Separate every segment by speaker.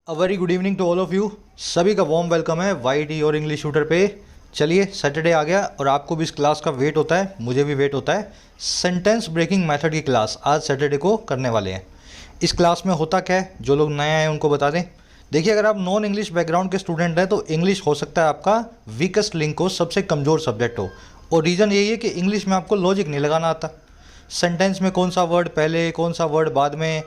Speaker 1: A very good evening to all of you. सभी का warm welcome है YT और इंग्लिश शूटर पे। चलिए सैटरडे आ गया और आपको भी इस क्लास का वेट होता है, मुझे भी वेट होता है। सेंटेंस ब्रेकिंग मेथड की क्लास आज सैटरडे को करने वाले हैं। इस क्लास में होता क्या है, जो लोग नए आए हैं उनको बता दें। देखिए, अगर आप नॉन इंग्लिश बैकग्राउंड के स्टूडेंट हैं तो इंग्लिश हो सकता है आपका वीकेस्ट लिंक हो, सबसे कमज़ोर सब्जेक्ट हो। और रीज़न यही है कि इंग्लिश में आपको लॉजिक नहीं लगाना आता। सेंटेंस में कौन सा वर्ड पहले कौन सा वर्ड बाद में,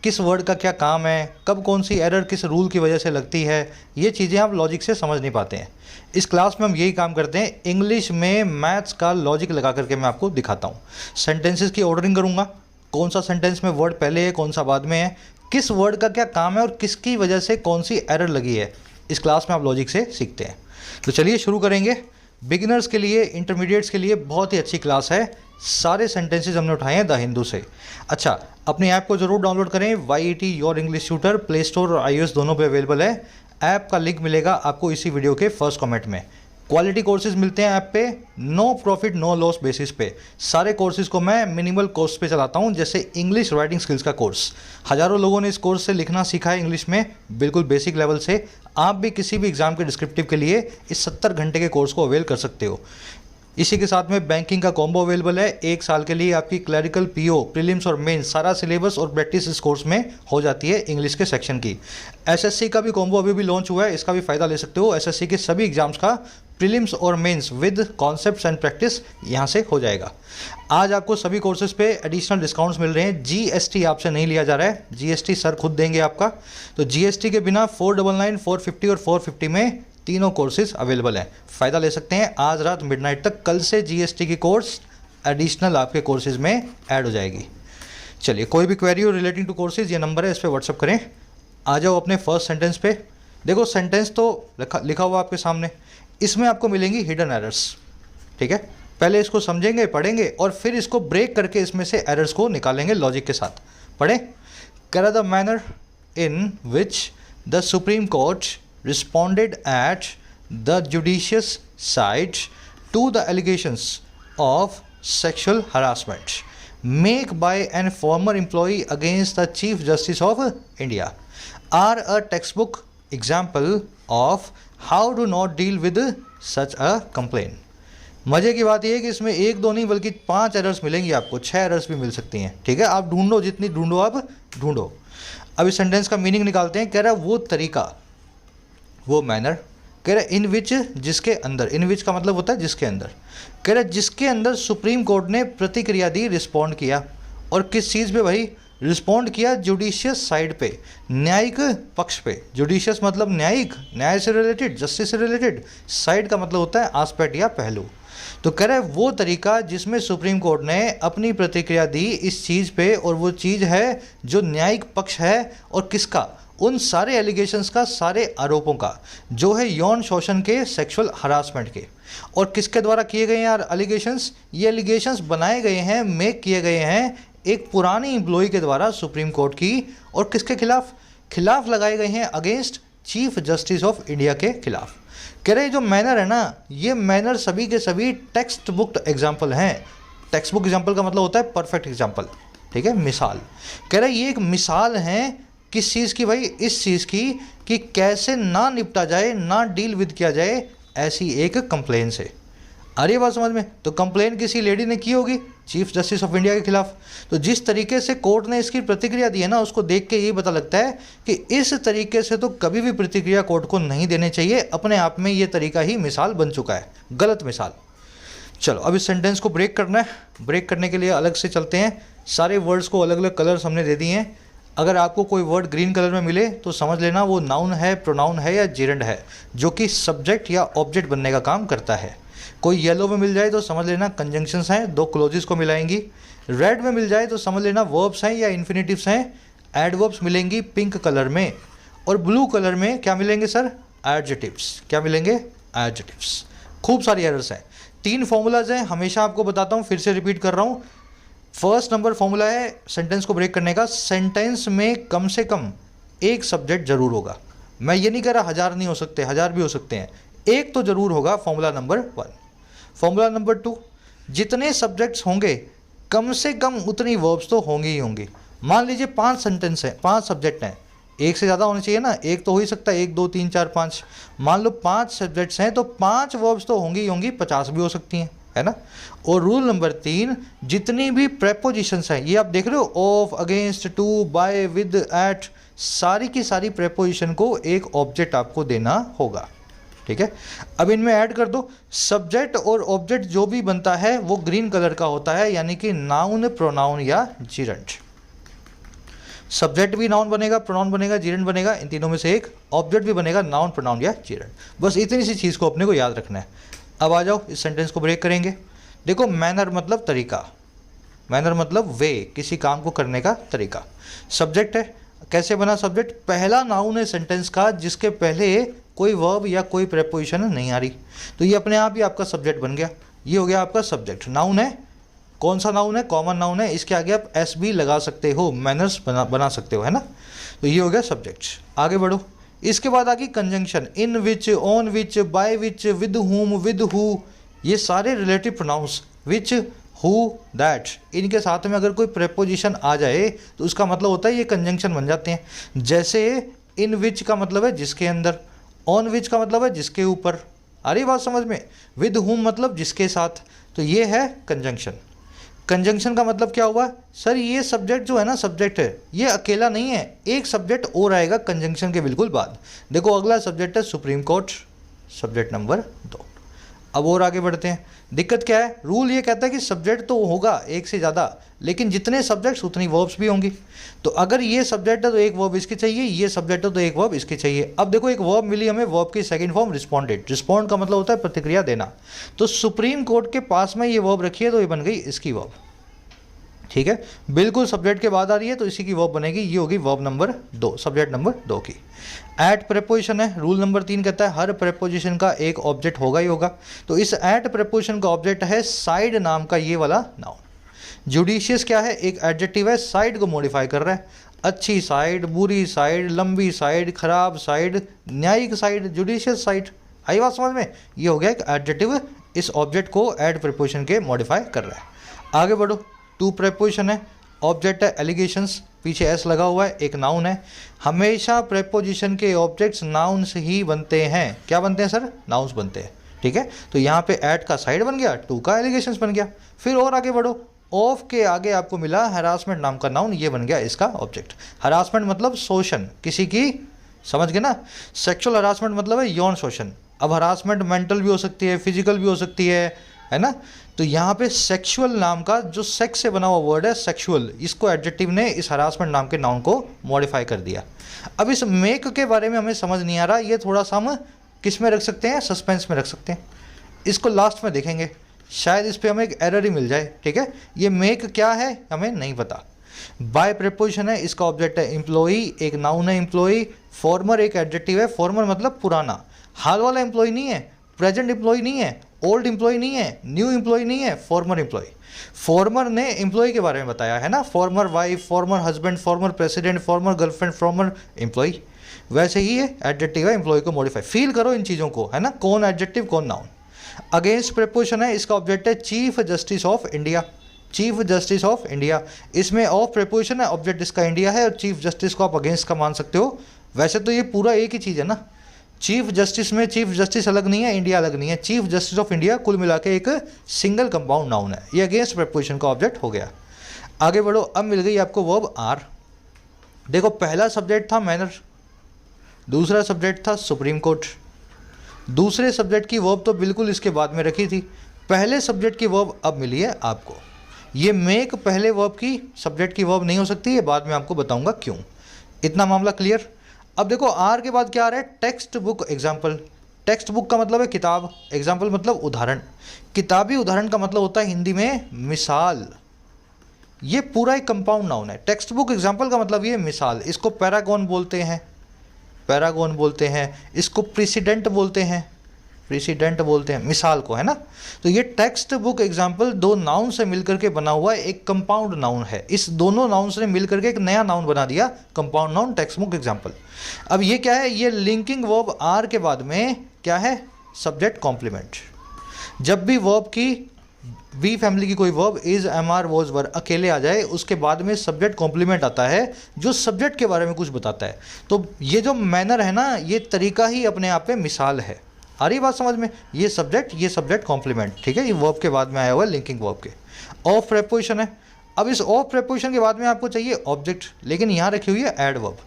Speaker 1: किस वर्ड का क्या काम है, कब कौन सी एरर किस रूल की वजह से लगती है, ये चीज़ें आप लॉजिक से समझ नहीं पाते हैं। इस क्लास में हम यही काम करते हैं, इंग्लिश में मैथ्स का लॉजिक लगा करके मैं आपको दिखाता हूँ। सेंटेंसेस की ऑर्डरिंग करूँगा, कौन सा सेंटेंस में वर्ड पहले है कौन सा बाद में है, किस वर्ड का क्या काम है और किसकी वजह से कौन सी एरर लगी है। इस क्लास में आप लॉजिक से सीखते हैं। तो चलिए शुरू करेंगे। बिगिनर्स के लिए, इंटरमीडिएट्स के लिए बहुत ही अच्छी क्लास है। सारे सेंटेंसेस हमने उठाए हैं द हिंदू से। अच्छा, अपनी ऐप को ज़रूर डाउनलोड करें। YT your English shooter Play Store और iOS दोनों पे अवेलेबल है। ऐप का लिंक मिलेगा आपको इसी वीडियो के फर्स्ट कमेंट में। क्वालिटी कोर्सेज मिलते हैं ऐप पे, no profit no loss basis पे। सारे कोर्सेज को मैं मिनिमल कॉस्ट पे चलाता हूँ, जैसे इंग्लिश राइटिंग स्किल्स का कोर्स। हज़ारों लोगों ने इस कोर्स से लिखना सीखा है इंग्लिश में, बिल्कुल बेसिक लेवल से। आप भी किसी भी एग्जाम के डिस्क्रिप्टिव के लिए इस 70 घंटे के कोर्स को अवेल कर सकते हो। इसी के साथ में बैंकिंग का कॉम्बो अवेलेबल है। 1 साल के लिए आपकी क्लरिकल, पीओ, प्रीलिम्स और मेंस सारा सिलेबस और प्रैक्टिस इस कोर्स में हो जाती है इंग्लिश के सेक्शन की। एसएससी का भी कॉम्बो अभी भी लॉन्च हुआ है, इसका भी फ़ायदा ले सकते हो। एसएससी के सभी एग्जाम्स का प्रीलिम्स और mains with concepts and practice यहाँ से हो जाएगा। आज आपको सभी कोर्सेज पे एडिशनल डिस्काउंट्स मिल रहे हैं। जीएसटी आपसे नहीं लिया जा रहा है, जीएसटी सर खुद देंगे आपका। तो जीएसटी के बिना 499, 450 और 450 में तीनों कोर्सेज अवेलेबल हैं, फ़ायदा ले सकते हैं। आज रात मिडनाइट तक, कल से जीएसटी की कोर्स एडिशनल आपके कोर्सेज में ऐड हो जाएगी। चलिए, कोई भी क्वेरी हो रिलेटिंग टू कोर्सेज, ये नंबर है, इस पर व्हाट्सअप करें। आ जाओ अपने फर्स्ट सेंटेंस पे। देखो, सेंटेंस तो लिखा हुआ आपके सामने, इसमें आपको मिलेंगी हिडन एरर्स। ठीक है, पहले इसको समझेंगे, पढ़ेंगे और फिर इसको ब्रेक करके इसमें से एरर्स को निकालेंगे लॉजिक के साथ। पढ़ें। कह the manner in which the supreme court responded at the judicious side to the allegations of sexual harassment made by an former employee against the Chief Justice of India are a textbook example of how to not deal with such a complaint. मज़े की बात यह है कि इसमें 1 2 नहीं बल्कि 5 errors मिलेंगी आपको, 6 एरर्स भी मिल सकती हैं। ठीक है, आप ढूंढो, जितनी ढूंढो आप ढूंढो। अब इस सेंटेंस का मीनिंग निकालते हैं। कह रहा है वो तरीका, वो मैनर। कह रहा है इन विच, जिसके अंदर, इन विच का मतलब होता है जिसके अंदर। कह रहा है जिसके अंदर सुप्रीम कोर्ट ने प्रतिक्रिया दी, रिस्पॉन्ड किया। और किस चीज़ पे भाई रिस्पॉन्ड किया? जुडिशियस साइड पे, न्यायिक पक्ष पे। जुडिशियस मतलब न्यायिक, न्याय से रिलेटेड, जस्टिस से रिलेटेड। साइड का मतलब होता है आस्पेक्ट या पहलू। तो कह रहा है वो तरीका जिसमें सुप्रीम कोर्ट ने अपनी प्रतिक्रिया दी इस चीज़ पे, और वो चीज़ है जो न्यायिक पक्ष है। और किसका? उन सारे एलिगेशंस का, सारे आरोपों का, जो है यौन शोषण के, सेक्सुअल हरासमेंट के। और किसके द्वारा किए गए हैं यार एलिगेशंस? ये एलिगेशंस बनाए गए हैं, मेक किए गए हैं एक पुरानी एम्प्लॉय के द्वारा सुप्रीम कोर्ट की। और किसके खिलाफ लगाए गए हैं? Against chief justice of India के खिलाफ। कह रहे जो मैनर है ना, ये मैनर सभी के सभी टेक्स्ट बुक एग्जाम्पल हैं। टेक्स्ट बुक एग्जाम्पल का मतलब होता है परफेक्ट एग्जाम्पल। ठीक है, मिसाल। कह रहे ये एक मिसाल है किस चीज़ की भाई? इस चीज़ की कि कैसे ना निपटा जाए, ना डील विद किया जाए ऐसी एक कंप्लेन से। आ रही है बात समझ में? तो कंप्लेन किसी लेडी ने की होगी चीफ जस्टिस ऑफ इंडिया के खिलाफ। तो जिस तरीके से कोर्ट ने इसकी प्रतिक्रिया दी है ना, उसको देख के यही पता लगता है कि इस तरीके से तो कभी भी प्रतिक्रिया कोर्ट को नहीं देनी चाहिए। अपने आप में ये तरीका ही मिसाल बन चुका है, गलत मिसाल। चलो, अब इस सेंटेंस को ब्रेक करना है। ब्रेक करने के लिए अलग से चलते हैं। सारे वर्ड्स को अलग अलग कलर्स हमने दे दिए हैं। अगर आपको कोई वर्ड ग्रीन कलर में मिले तो समझ लेना वो नाउन है, प्रोनाउन है या जेरेंड है, जो कि सब्जेक्ट या ऑब्जेक्ट बनने का काम करता है। कोई येलो में मिल जाए तो समझ लेना कंजंक्शंस हैं, 2 क्लोजेस को मिलाएंगी। रेड में मिल जाए तो समझ लेना वर्ब्स हैं या इन्फिनेटिव्स हैं। एडवर्ब्स मिलेंगी पिंक कलर में। और ब्लू कलर में क्या मिलेंगे सर? एडजेटिव्स। क्या मिलेंगे? एडजेटिव्स। खूब सारी एरर्स हैं। 3 फॉर्मूलाज हैं, हमेशा आपको बताता हूँ, फिर से रिपीट कर रहा हूँ। फर्स्ट नंबर फॉर्मूला है सेंटेंस को ब्रेक करने का, सेंटेंस में कम से कम एक सब्जेक्ट जरूर होगा। मैं ये नहीं कह रहा 1000 नहीं हो सकते, 1000 भी हो सकते हैं, एक तो जरूर होगा। Formula number 1। फॉर्मूला नंबर 2, जितने सब्जेक्ट्स होंगे कम से कम उतनी वर्ब्स तो होंगी ही होंगी। मान लीजिए 5 सेंटेंस हैं, 5 सब्जेक्ट हैं, एक से ज़्यादा होना चाहिए ना, एक तो हो ही सकता है, 1 2 3 4 5। मान लो 5 सब्जेक्ट्स हैं तो 5 वर्ब्स तो होंगी ही होंगी, 50 भी हो सकती हैं, है ना। और रूल नंबर 3, जितनी भी प्रेपोजिशंस हैं, ये आप देख रहे हो, of, against, to, by, with, at, सारी की सारी प्रेपोजिशन को एक ऑब्जेक्ट आपको देना होगा, ठीक है। अब इनमें ऐड कर दो, सब्जेक्ट और ऑब्जेक्ट जो भी बनता है वो ग्रीन कलर का होता है, यानी कि नाउन, प्रोनाउन या जीरेंट। सब्जेक्ट भी नाउन बनेगा, प्रोनाउन बनेगा, जीरेंट बनेगा, इन तीनों में से एक। ऑब्जेक्ट भी बनेगा नाउन, प्रोनाउन या जीरेंट। बस इतनी सी चीज़ को अपने को याद रखना है। अब आ जाओ, इस सेंटेंस को ब्रेक करेंगे। देखो, मैनर मतलब तरीका, मैनर मतलब वे, किसी काम को करने का तरीका। सब्जेक्ट है, कैसे बना सब्जेक्ट? पहला नाउन है सेंटेंस का जिसके पहले कोई वर्ब या कोई प्रेपोजिशन नहीं आ रही, तो ये अपने आप ही आपका सब्जेक्ट बन गया। ये हो गया आपका सब्जेक्ट। नाउन है, कौन सा नाउन है? कॉमन नाउन है, इसके आगे आप एस भी लगा सकते हो, मैनर्स बना सकते हो, है ना। तो ये हो गया सब्जेक्ट। आगे बढ़ो, इसके बाद आ गई conjunction. In which, on which, by which, with whom, with who, ये सारे relative pronouns, which, who, that, इनके साथ में अगर कोई प्रेपोजिशन आ जाए तो उसका मतलब होता है ये कंजंक्शन बन जाते हैं। जैसे इन विच का मतलब है जिसके अंदर, ऑन विच का मतलब है जिसके ऊपर, आ रही बात समझ में, विद हुम मतलब जिसके साथ, तो ये है कंजंक्शन। कंजंक्शन का मतलब क्या हुआ? सर ये सब्जेक्ट जो है ना, सब्जेक्ट है, ये अकेला नहीं है, एक सब्जेक्ट और आएगा कंजंक्शन के बिल्कुल बाद। देखो अगला सब्जेक्ट है सुप्रीम कोर्ट, सब्जेक्ट नंबर 2। अब और आगे बढ़ते हैं। दिक्कत क्या है? रूल ये कहता है कि सब्जेक्ट तो होगा एक से ज़्यादा, लेकिन जितने सब्जेक्ट्स उतनी वर्ब्स भी होंगी। तो अगर ये सब्जेक्ट है तो एक वर्ब इसकी चाहिए, ये सब्जेक्ट है तो एक वर्ब इसकी चाहिए। अब देखो एक वर्ब मिली हमें, वर्ब की सेकंड फॉर्म रिस्पॉन्डेड। रिस्पॉन्ड का मतलब होता है प्रतिक्रिया देना, तो सुप्रीम कोर्ट के पास में ये वर्ब रखी है तो ये बन गई इसकी वर्ब, ठीक है। बिल्कुल सब्जेक्ट के बाद आ रही है तो इसी की वर्ब बनेगी, ये होगी वर्ब नंबर 2, सब्जेक्ट नंबर 2 की। एट प्रेपोजिशन है, रूल नंबर 3 कहता है हर प्रेपोजिशन का एक ऑब्जेक्ट होगा ही होगा। तो इस एट प्रेपोजिशन का ऑब्जेक्ट है साइड नाम का ये वाला नाउन। जुडिशियस क्या है? एक एडजेक्टिव है, साइड को मॉडिफाई कर रहा है। अच्छी साइड, बुरी साइड, लंबी साइड, खराब साइड, न्यायिक साइड, जुडिशियस साइड। आई बात समझ में? ये हो गया एक एडजेक्टिव, इस ऑब्जेक्ट को एट प्रेपोजिशन के मॉडिफाई कर रहा है। आगे बढ़ो, टू प्रेपोजिशन है, ऑब्जेक्ट है एलिगेशंस, पीछे एस लगा हुआ है, एक नाउन है। हमेशा प्रेपोजिशन के ऑब्जेक्ट्स नाउन्स ही बनते हैं। क्या बनते हैं सर? नाउन्स बनते हैं, ठीक है। तो यहाँ पे एट का साइड बन गया, टू का एलिगेशंस बन गया। फिर और आगे बढ़ो, ऑफ के आगे आपको मिला हरासमेंट नाम का नाउन, ये बन गया इसका ऑब्जेक्ट। हरासमेंट मतलब शोषण किसी की, समझ गए ना। सेक्सुअल हरासमेंट मतलब है यौन शोषण। अब हरासमेंट मेंटल भी हो सकती है, फिजिकल भी हो सकती है ना। तो यहाँ पे सेक्सुअल नाम का जो सेक्स से बना हुआ वर्ड है सेक्सुअल, इसको एडजेक्टिव ने इस हरासमेंट नाम के नाउन को मॉडिफाई कर दिया। अब इस मेक के बारे में हमें समझ नहीं आ रहा, ये थोड़ा सा हम किस में रख सकते हैं? सस्पेंस में रख सकते हैं, इसको लास्ट में देखेंगे, शायद इस पर हमें एक एरर ही मिल जाए, ठीक है। ये मेक क्या है हमें नहीं पता। बाय प्रेपोजिशन है, इसका ऑब्जेक्ट है एम्प्लॉई, एक नाउन है एम्प्लॉई। फॉर्मर एक एडजेक्टिव है, फॉर्मर मतलब पुराना, हाल वाला एम्प्लॉय नहीं है, प्रेजेंट एम्प्लॉय नहीं है, ओल्ड एम्प्लॉय नहीं है, न्यू एम्प्लॉय नहीं है, फॉर्मर एम्प्लॉय। फॉर्मर ने एम्प्लॉय के बारे में बताया है ना, former wife, former husband, former president, former girlfriend, former employee. वैसे ही ये एडजेक्टिव है एम्प्लॉय को मॉडिफाई। फील करो इन चीज़ों को, है ना, कौन एडजेक्टिव कौन नाउन। अगेंस्ट प्रेपोजिशन है, इसका ऑब्जेक्ट है chief justice of India, chief justice of India. इसमें ऑफ प्रेपोजिशन है, ऑब्जेक्ट इसका इंडिया है, और चीफ जस्टिस को आप अगेंस्ट का मान सकते हो। वैसे तो ये पूरा एक ही चीज़ है ना, चीफ जस्टिस में चीफ जस्टिस अलग नहीं है, इंडिया अलग नहीं है, चीफ जस्टिस ऑफ इंडिया कुल मिला के एक सिंगल कंपाउंड नाउन है। ये अगेंस्ट प्रेपोजिशन का ऑब्जेक्ट हो गया। आगे बढ़ो, अब मिल गई आपको वर्ब आर। देखो पहला सब्जेक्ट था मैनर, दूसरा सब्जेक्ट था सुप्रीम कोर्ट, दूसरे सब्जेक्ट की वर्ब तो बिल्कुल इसके बाद में रखी थी, पहले सब्जेक्ट की वर्ब अब मिली है आपको। ये मेक पहले वर्ब की सब्जेक्ट की वर्ब नहीं हो सकती, ये बाद में आपको बताऊंगा क्यों। इतना मामला क्लियर। अब देखो आर के बाद क्या आ रहा है? Text book example. Text book का मतलब है किताब, एग्जाम्पल मतलब उदाहरण। किताबी उदाहरण का मतलब होता है हिंदी में मिसाल। ये पूरा एक कंपाउंड नाउन है। टेक्स्ट बुक एग्जाम्पल का मतलब ये मिसाल, इसको पैरागॉन बोलते हैं, पैरागॉन बोलते हैं, इसको प्रेसिडेंट बोलते हैं, प्रेसिडेंट बोलते हैं मिसाल को, है ना। तो ये टेक्स्ट बुक एग्जाम्पल दो नाउन से मिलकर के बना हुआ एक कंपाउंड नाउन है। इस दोनों नाउन से मिलकर के एक नया नाउन बना दिया, compound noun text book example. अब ये क्या है? ये लिंकिंग वर्ब आर के बाद में क्या है? Subject complement. जब भी वर्ब की वी फैमिली की कोई verb is, am are, was, were अकेले आ जाए, उसके बाद में सब्जेक्ट कॉम्प्लीमेंट आता है जो सब्जेक्ट के बारे में कुछ बताता है। तो ये जो मैनर है ना, ये तरीका ही अपने आप में मिसाल है। आ रही बात समझ में? ये सब्जेक्ट कॉम्प्लीमेंट, ठीक है, ये वर्ब के बाद में आया हुआ है, लिंकिंग वर्ब के। ऑफ प्रेपोजिशन है। अब इस ऑफ प्रेपोजिशन के बाद में आपको चाहिए ऑब्जेक्ट, लेकिन यहाँ रखी हुई है एडवर्ब।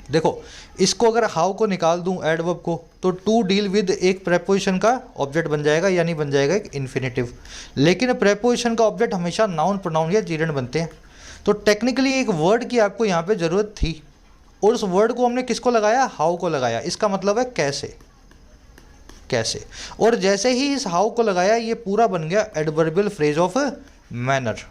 Speaker 1: देखो, इसको अगर हाउ को निकाल दूं एडवर्ब को, तो टू डील विद एक प्रेपोजिशन का ऑब्जेक्ट बन जाएगा, यानी बन जाएगा एक इन्फिनेटिव। लेकिन प्रेपोजिशन का ऑब्जेक्ट हमेशा नाउन, प्रोनाउन या जीरेंड बनते हैं। तो टेक्निकली एक वर्ड की आपको यहाँ पे ज़रूरत थी, और उस वर्ड को हमने किसको लगाया? हाउ को लगाया। इसका मतलब है कैसे, कैसे। और जैसे ही इस हाउ को लगाया, ये पूरा बन गया एडवर्बियल फ्रेज ऑफ मैनर।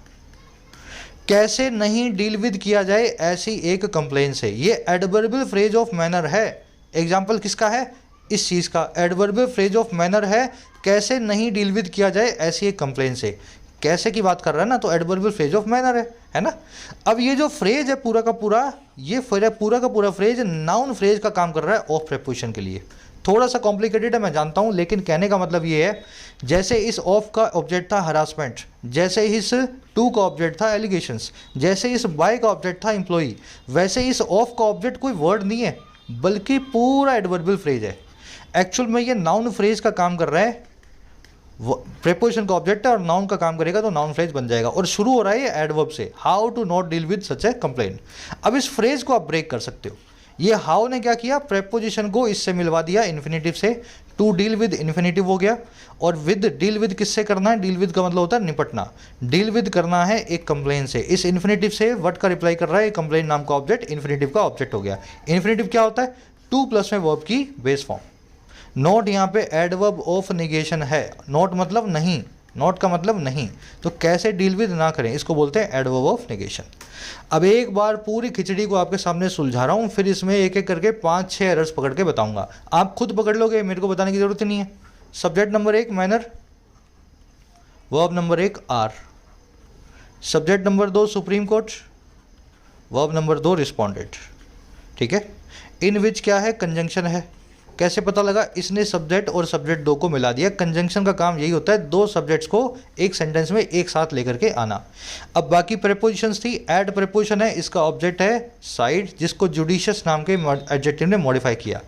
Speaker 1: कैसे नहीं डील विद किया जाए ऐसी एक कंप्लेन से, ये एडवर्बियल फ्रेज ऑफ मैनर है। एग्जाम्पल किसका है? इस चीज़ का। एडवर्बियल फ्रेज ऑफ मैनर है, कैसे नहीं डील विद किया जाए ऐसी एक कंप्लेन से। कैसे की बात कर रहा है ना, तो एडवर्बियल फ्रेज ऑफ मैनर है ना। अब ये जो फ्रेज है पूरा का पूरा, ये पूरा का पूरा फ्रेज नाउन फ्रेज का काम कर रहा है ऑफ प्रेपोजिशन के लिए। थोड़ा सा कॉम्प्लिकेटेड है मैं जानता हूँ, लेकिन कहने का मतलब ये है, जैसे इस ऑफ का ऑब्जेक्ट था हरासमेंट, जैसे इस टू का ऑब्जेक्ट था एलिगेशंस, जैसे इस बाय का ऑब्जेक्ट था एम्प्लॉई, वैसे इस ऑफ का ऑब्जेक्ट कोई वर्ड नहीं है, बल्कि पूरा एडवर्बियल फ्रेज है। एक्चुअल में ये नाउन फ्रेज का काम कर रहा है, प्रेपोजिशन का ऑब्जेक्ट है और नाउन का काम करेगा, तो नाउन फ्रेज बन जाएगा। और शुरू हो रहा है ये एडवर्ब से, how to not deal with such a complaint. अब इस फ्रेज को आप ब्रेक कर सकते हो। ये हाउ ने क्या किया? प्रेपोजिशन को इससे मिलवा दिया इन्फिनेटिव से, टू डील विद इन्फिनेटिव हो गया। और विद, डील विद किससे करना है? डील विद का मतलब होता है निपटना। डील विद करना है एक कंप्लेन से, इस इन्फिनेटिव से व्हाट का रिप्लाई कर रहा है? कंप्लेन नाम का ऑब्जेक्ट इन्फिनेटिव का ऑब्जेक्ट हो गया। इन्फिनेटिव क्या होता है? टू प्लस में वर्ब की बेस फॉर्म। नॉट यहाँ पे एडवर्ब ऑफ निगेशन है, नॉट मतलब नहीं, नॉट का मतलब नहीं, तो कैसे डील विद ना करें, इसको बोलते हैं एडवर्ब ऑफ निगेशन। अब एक बार पूरी खिचड़ी को आपके सामने सुलझा रहा हूँ, फिर इसमें एक एक करके 5-6 एरर्स पकड़ के बताऊंगा। आप खुद पकड़ लोगे, मेरे को बताने की जरूरत नहीं है। Subject number 1 manner, verb number 1 are, subject number 2 Supreme Court, verb number 2 responded, ठीक है। इन विच क्या है? कंजंक्शन है। कैसे पता लगा? इसने सब्जेक्ट और सब्जेक्ट 2 को मिला दिया। कंजंक्शन का काम यही होता है, 2 सब्जेक्ट्स को एक सेंटेंस में एक साथ लेकर के आना। अब बाकी प्रेपोजिशंस थी। ऐड प्रेपोजिशन है, इसका ऑब्जेक्ट है साइड, जिसको जुडिशियस नाम के एडजेक्टिव ने मॉडिफाई किया।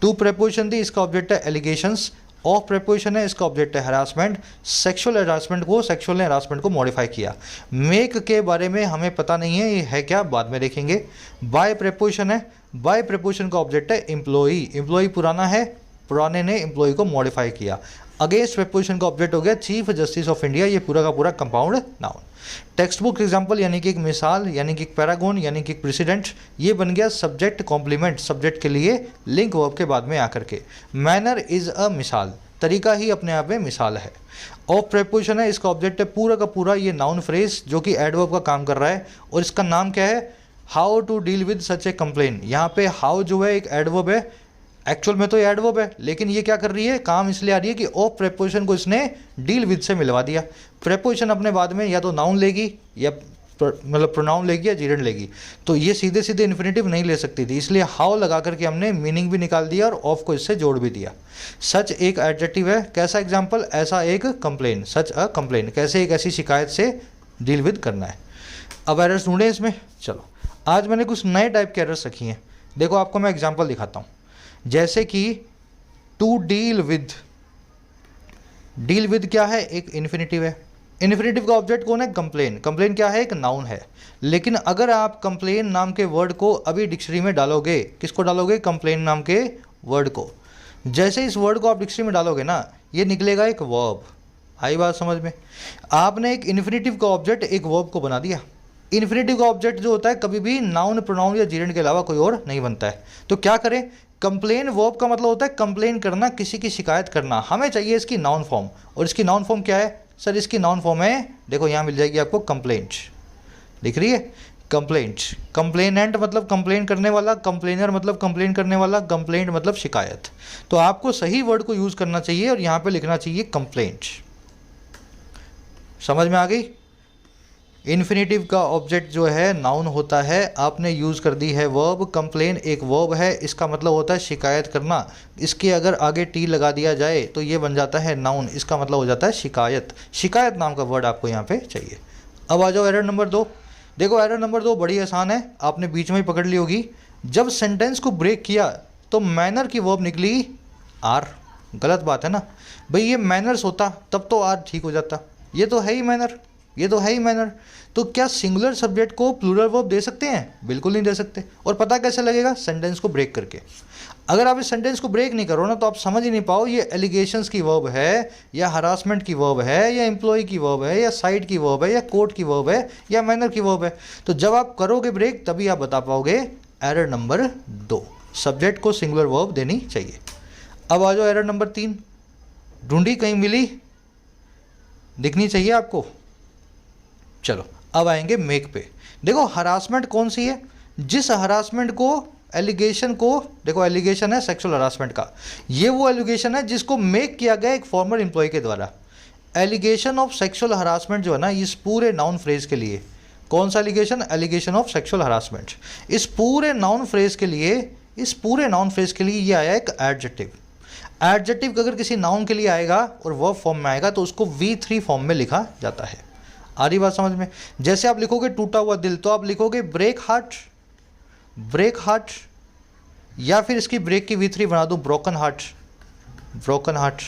Speaker 1: टू प्रेपोजिशन थी, इसका ऑब्जेक्ट है एलिगेशंस। ऑफ प्रेपोजिशन है, इसका ऑब्जेक्ट है हरासमेंट। सेक्सुअल हरासमेंट को, सेक्सुअल ने हरासमेंट को मॉडिफाई किया। मेक के बारे में हमें पता नहीं है, ये है क्या, बाद में देखेंगे। बाय प्रेपोजिशन है, बाय प्रेपोजिशन का ऑब्जेक्ट है एम्प्लॉई। एम्प्लॉई पुराना है, पुराने ने एम्प्लॉई को मॉडिफाई किया। अगेंस्ट प्रेपोजिशन का ऑब्जेक्ट हो गया चीफ जस्टिस ऑफ इंडिया, ये पूरा का पूरा compound noun. Text book example यानी कि एक मिसाल, यानी कि एक पैरागोन, यानी कि एक प्रेसिडेंट, ये बन गया सब्जेक्ट कॉम्प्लीमेंट, सब्जेक्ट के लिए लिंक वर्ब के बाद में आकर के। मैनर इज अ मिसाल, तरीका ही अपने आप में मिसाल है। ऑफ प्रेपोजिशन है, इसका ऑब्जेक्ट है पूरा का पूरा ये नाउन फ्रेज, जो कि एडवर्ब का काम कर रहा है, और इसका नाम क्या है? How to deal with such a complaint. यहाँ पे हाउ जो है एक एडवर्ब है, एक्चुअल में तो ये एडवर्ब है, लेकिन ये क्या कर रही है? काम इसलिए आ रही है कि ऑफ प्रेपोजिशन को इसने डील विद से मिलवा दिया। प्रेपोजिशन अपने बाद में या तो नाउन लेगी, या मतलब प्रोनाउन लेगी, या जीरेंड लेगी, तो ये सीधे सीधे इन्फिनेटिव नहीं ले सकती थी, इसलिए हाउ लगा करके हमने मीनिंग भी निकाल दिया और ऑफ को इससे जोड़ भी दिया। सच एक एडजेक्टिव है, कैसा एग्जाम्पल? ऐसा एक कंप्लेन, सच अ कंप्लेन, कैसे एक ऐसी शिकायत से डील विद करना है। अब एरर्स ढूंढें इसमें। चलो, आज मैंने कुछ नए टाइप के एरर्स रखी हैं। देखो, आपको मैं एग्जाम्पल दिखाता हूँ। जैसे कि to deal with, deal with क्या है? एक इन्फिनेटिव है। इन्फिनेटिव का ऑब्जेक्ट कौन है? कंप्लेन। कंप्लेन क्या है? एक नाउन है। लेकिन अगर आप कंप्लेन नाम के वर्ड को अभी डिक्शनरी में डालोगे, किसको डालोगे? कंप्लेन नाम के वर्ड को। जैसे इस वर्ड को आप डिक्शनरी में डालोगे ना, ये निकलेगा एक वर्ब। आई बात समझ में? आपने एक इन्फिनेटिव का ऑब्जेक्ट एक वर्ब को बना दिया। इन्फिनेटिव का ऑब्जेक्ट जो होता है कभी भी नाउन, प्रोनाउन या जीरेंड के अलावा कोई और नहीं बनता है। तो क्या करें? कंप्लेन वर्ब का मतलब होता है कंप्लेन करना, किसी की शिकायत करना। हमें चाहिए इसकी नाउन फॉर्म, और इसकी नाउन फॉर्म क्या है? सर इसकी नाउन फॉर्म है, देखो यहाँ मिल जाएगी आपको, कंप्लेंट। दिख रही है? कंप्लेंट। कंप्लेनेंट मतलब कंप्लेन करने वाला, कंप्लेनर मतलब कंप्लेन करने वाला, कंप्लेंट मतलब शिकायत। तो आपको सही वर्ड को यूज करना चाहिए और यहाँ पे लिखना चाहिए कंप्लेंट। समझ में आ गई? इन्फिनेटिव का ऑब्जेक्ट जो है नाउन होता है, आपने यूज़ कर दी है वर्ब। कंप्लेन एक वर्ब है, इसका मतलब होता है शिकायत करना। इसके अगर आगे टी लगा दिया जाए तो ये बन जाता है नाउन, इसका मतलब हो जाता है शिकायत। शिकायत नाम का वर्ड आपको यहाँ पे चाहिए। अब आ जाओ एरर नंबर 2। देखो एरर नंबर 2 बड़ी आसान है, आपने बीच में ही पकड़ ली होगी। जब सेंटेंस को ब्रेक किया तो मैनर की वर्ब निकली आर। गलत बात है ना भाई, ये मैनर्स होता तब तो आर ठीक हो जाता, ये तो है ही मैनर, ये तो है ही मैनर। तो क्या सिंगुलर सब्जेक्ट को प्लूरल वर्ब दे सकते हैं? बिल्कुल नहीं दे सकते। और पता कैसे लगेगा? सेंटेंस को ब्रेक करके। अगर आप इस सेंटेंस को ब्रेक नहीं करो ना तो आप समझ ही नहीं पाओ ये एलिगेशंस की वर्ब है या हरासमेंट की वर्ब है या एम्प्लॉय की वर्ब है या साइड की वर्ब है या कोर्ट की वर्ब है या मैनर की वर्ब है। तो जब आप करोगे ब्रेक तभी आप बता पाओगे। एरर नंबर 2, सब्जेक्ट को सिंगुलर वर्ब देनी चाहिए। अब आ जाओ एरर नंबर 3। ढूंढी कहीं मिली, दिखनी चाहिए आपको। चलो अब आएंगे मेक पे। देखो हरासमेंट कौन सी है? जिस हरासमेंट को, एलिगेशन को, देखो एलिगेशन है सेक्सुअल हरासमेंट का, ये वो एलिगेशन है जिसको मेक किया गया एक फॉर्मर एम्प्लॉय के द्वारा। एलिगेशन ऑफ सेक्सुअल हरासमेंट जो है ना, इस पूरे नाउन फ्रेज के लिए, कौन सा allegation? Allegation of sexual harassment. इस पूरे नाउन फ्रेज के लिए, इस पूरे नाउन फ्रेज के लिए ये आया एक एडजेक्टिव। एडजेक्टिव अगर किसी नाउन के लिए आएगा और वर्ब फॉर्म में आएगा तो उसको V3 फॉर्म में लिखा जाता है। आ रही बात समझ में? जैसे आप लिखोगे टूटा हुआ दिल तो आप लिखोगे ब्रेक हार्ट, ब्रेक हार्ट, या फिर इसकी ब्रेक की V3 बना दूं broken heart, broken heart,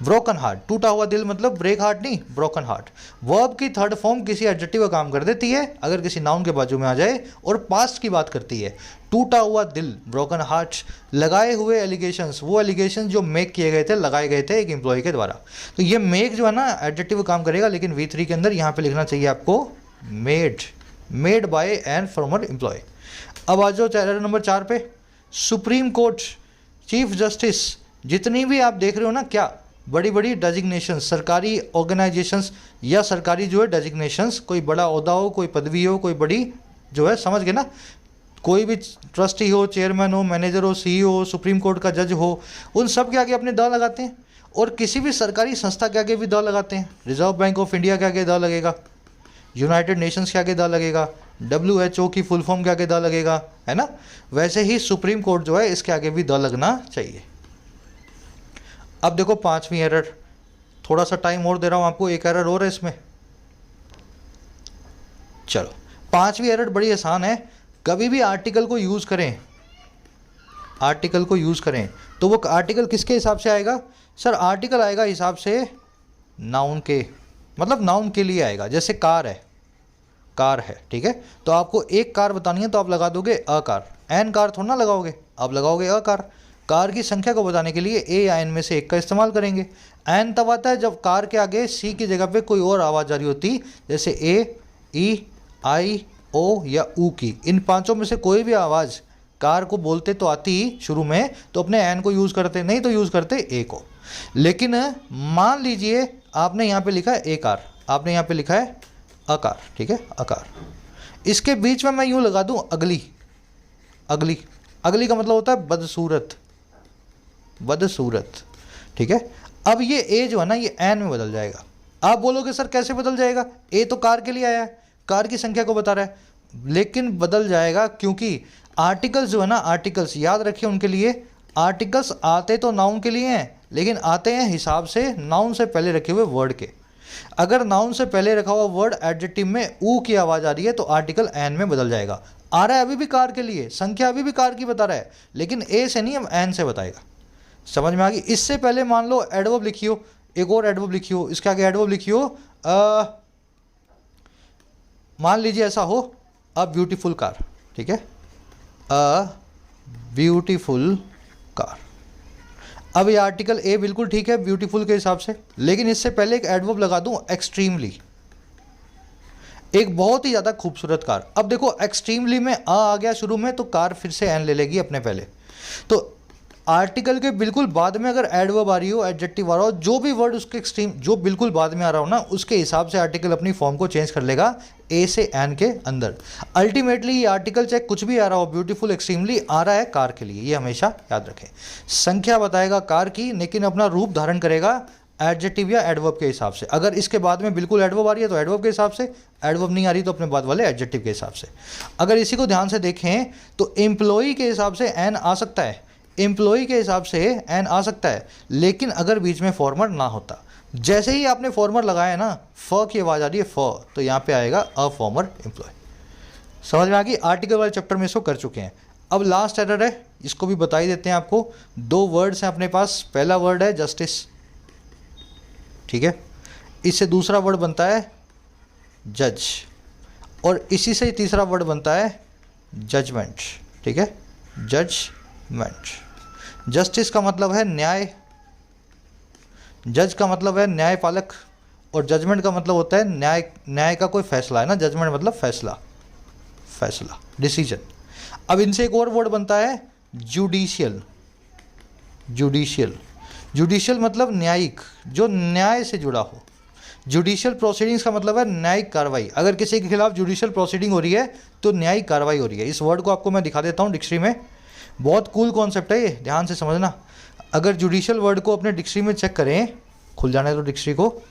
Speaker 1: broken heart. टूटा हुआ दिल मतलब ब्रेक हार्ट नहीं, ब्रोकन हार्ट। वर्ब की थर्ड फॉर्म किसी एडजेक्टिव का काम कर देती है अगर किसी नाउन के बाजू में आ जाए और पास्ट की बात करती है। टूटा हुआ दिल, ब्रोकन हार्ट। लगाए हुए एलिगेशंस, वो एलिगेशन जो मेक किए गए थे, लगाए गए थे एक एम्प्लॉय के द्वारा। तो ये मेक जो है ना एडजेक्टिव का काम करेगा, लेकिन V3 के अंदर यहाँ पे लिखना चाहिए आपको made, made by an former employee. अब आ जाओ एरर नंबर 4 पे। सुप्रीम कोर्ट, चीफ जस्टिस, जितनी भी आप देख रहे हो ना, क्या बड़ी बड़ी डेजिग्नेशंस, सरकारी ऑर्गेनाइजेशंस या सरकारी जो है डेजिग्नेशंस, कोई बड़ा ओहदा हो, कोई पदवी हो, कोई बड़ी जो है, समझ गए ना, कोई भी ट्रस्टी हो, चेयरमैन हो, मैनेजर हो, CEO हो, सुप्रीम कोर्ट का जज हो, उन सब के आगे अपने द लगाते हैं। और किसी भी सरकारी संस्था के आगे भी द लगाते हैं। रिजर्व बैंक ऑफ इंडिया के आगे द लगेगा, यूनाइटेड नेशंस के आगे द लगेगा, WHO की फुल फॉर्म के आगे द लगेगा, है ना। वैसे ही सुप्रीम कोर्ट जो है इसके आगे भी द लगना चाहिए। अब देखो 5वीं एरर, थोड़ा सा टाइम और दे रहा हूं आपको, एक एरर और है इसमें। चलो 5वीं एरर बड़ी आसान है। कभी भी आर्टिकल को यूज करें, आर्टिकल को यूज करें तो वो आर्टिकल किसके हिसाब से आएगा? सर आर्टिकल आएगा हिसाब से नाउन के, मतलब नाउन के लिए आएगा। जैसे कार है, कार है, ठीक है, तो आपको एक कार बतानी है तो आप लगा दोगे अ कार, एन कार थोड़ा ना लगाओगे, आप लगाओगे अ कार। कार की संख्या को बताने के लिए ए या एन में से एक का इस्तेमाल करेंगे। एन तब आता है जब कार के आगे सी की जगह पे कोई और आवाज़ जारी होती, जैसे ए, ई, आई, ओ या ऊ की। इन पांचों में से कोई भी आवाज़ कार को बोलते तो आती ही शुरू में, तो अपने एन को यूज़ करते, नहीं तो यूज़ करते ए को। लेकिन मान लीजिए आपने यहाँ पे लिखा है ए कार, आपने यहाँ पे लिखा है अ कार, ठीक है, अ कार। इसके बीच में मैं यूँ लगा दूँ अगली, अगली, अगली का मतलब होता है बदसूरत, बदसूरत, ठीक है। अब ये ए जो है ना ये एन में बदल जाएगा। आप बोलोगे सर कैसे बदल जाएगा? ए तो कार के लिए आया है, कार की संख्या को बता रहा है, लेकिन बदल जाएगा क्योंकि आर्टिकल्स जो है ना, आर्टिकल्स याद रखिए, उनके लिए आर्टिकल्स आते तो नाउन के लिए हैं, लेकिन आते हैं हिसाब से नाउन से पहले रखे हुए वर्ड के। अगर नाउन से पहले रखा हुआ वर्ड एडजेक्टिव में ऊ की आवाज़ आ रही है तो आर्टिकल एन में बदल जाएगा। आ रहा है अभी भी कार के लिए, संख्या अभी भी कार की बता रहा है, लेकिन ए से नहीं, हम एन से बताएगा। समझ में आ गई? इससे पहले मान लो एडवर्ब लिखियो, एक और एडवर्ब लिखियो, इसके आगे एडवर्ब लिखियो, मान लीजिए ऐसा हो, अ ब्यूटीफुल कार, ठीक है, अ ब्यूटीफुल कार। अब ये आर्टिकल ए बिल्कुल ठीक है ब्यूटीफुल के हिसाब से, लेकिन इससे पहले एक एडवर्ब लगा दूं एक्सट्रीमली, एक बहुत ही ज़्यादा खूबसूरत कार। अब देखो एक्सट्रीमली में आ गया शुरू में तो कार फिर से एन ले लेगी अपने पहले। तो आर्टिकल के बिल्कुल बाद में अगर एडवर्ब आ रही हो, एडजेक्टिव आ रहा हो, जो भी वर्ड उसके एक्सट्रीम जो बिल्कुल बाद में आ रहा हो ना, उसके हिसाब से आर्टिकल अपनी फॉर्म को चेंज कर लेगा ए से एन के अंदर। अल्टीमेटली ये आर्टिकल चाहे कुछ भी आ रहा हो, ब्यूटीफुल, एक्सट्रीमली आ रहा है कार के लिए, ये हमेशा याद रखें। संख्या बताएगा कार की, लेकिन अपना रूप धारण करेगा एडजेक्टिव या एडवर्ब के हिसाब से। अगर इसके बाद में बिल्कुल एडवर्ब आ रही है तो एडवर्ब के हिसाब से, एडवर्ब नहीं आ रही तो अपने बाद वाले एडजेक्टिव के हिसाब से। अगर इसी को ध्यान से देखें तो एम्प्लॉई के हिसाब से एन आ सकता है, एम्प्लॉई के हिसाब से एन आ सकता है, लेकिन अगर बीच में फॉर्मर ना होता। जैसे ही आपने फॉर्मर लगाया ना, फ की आवाज़ आ रही है फ, तो यहाँ पे आएगा अ फॉर्मर एम्प्लॉय। समझ में आ गई? आर्टिकल वाले चैप्टर में इसको कर चुके हैं। अब लास्ट एरर है, इसको भी बता ही देते हैं आपको। 2 वर्ड्स हैं अपने पास। पहला वर्ड है जस्टिस, ठीक है, इससे दूसरा वर्ड बनता है जज, और इसी से तीसरा वर्ड बनता है जजमेंट, ठीक है, जजमेंट। जस्टिस का मतलब है न्याय, जज का मतलब है न्यायपालक, और जजमेंट का मतलब होता है न्याय का कोई फैसला है ना, जजमेंट मतलब फैसला, डिसीजन। अब इनसे एक और वर्ड बनता है जुडिशियल, जुडिशियल मतलब न्यायिक, जो न्याय से जुड़ा हो। जुडिशियल प्रोसीडिंग्स का मतलब है न्यायिक कार्रवाई। अगर किसी के खिलाफ जुडिशियल प्रोसीडिंग हो रही है तो न्यायिक कार्रवाई हो रही है। इस वर्ड को आपको मैं दिखा देता हूँ डिक्शनरी में, बहुत कूल कॉन्सेप्ट है ये, ध्यान से समझना। अगर जुडिशियल वर्ड को अपने डिक्शनरी में चेक करें, खुल जाने दो डिक्शनरी को,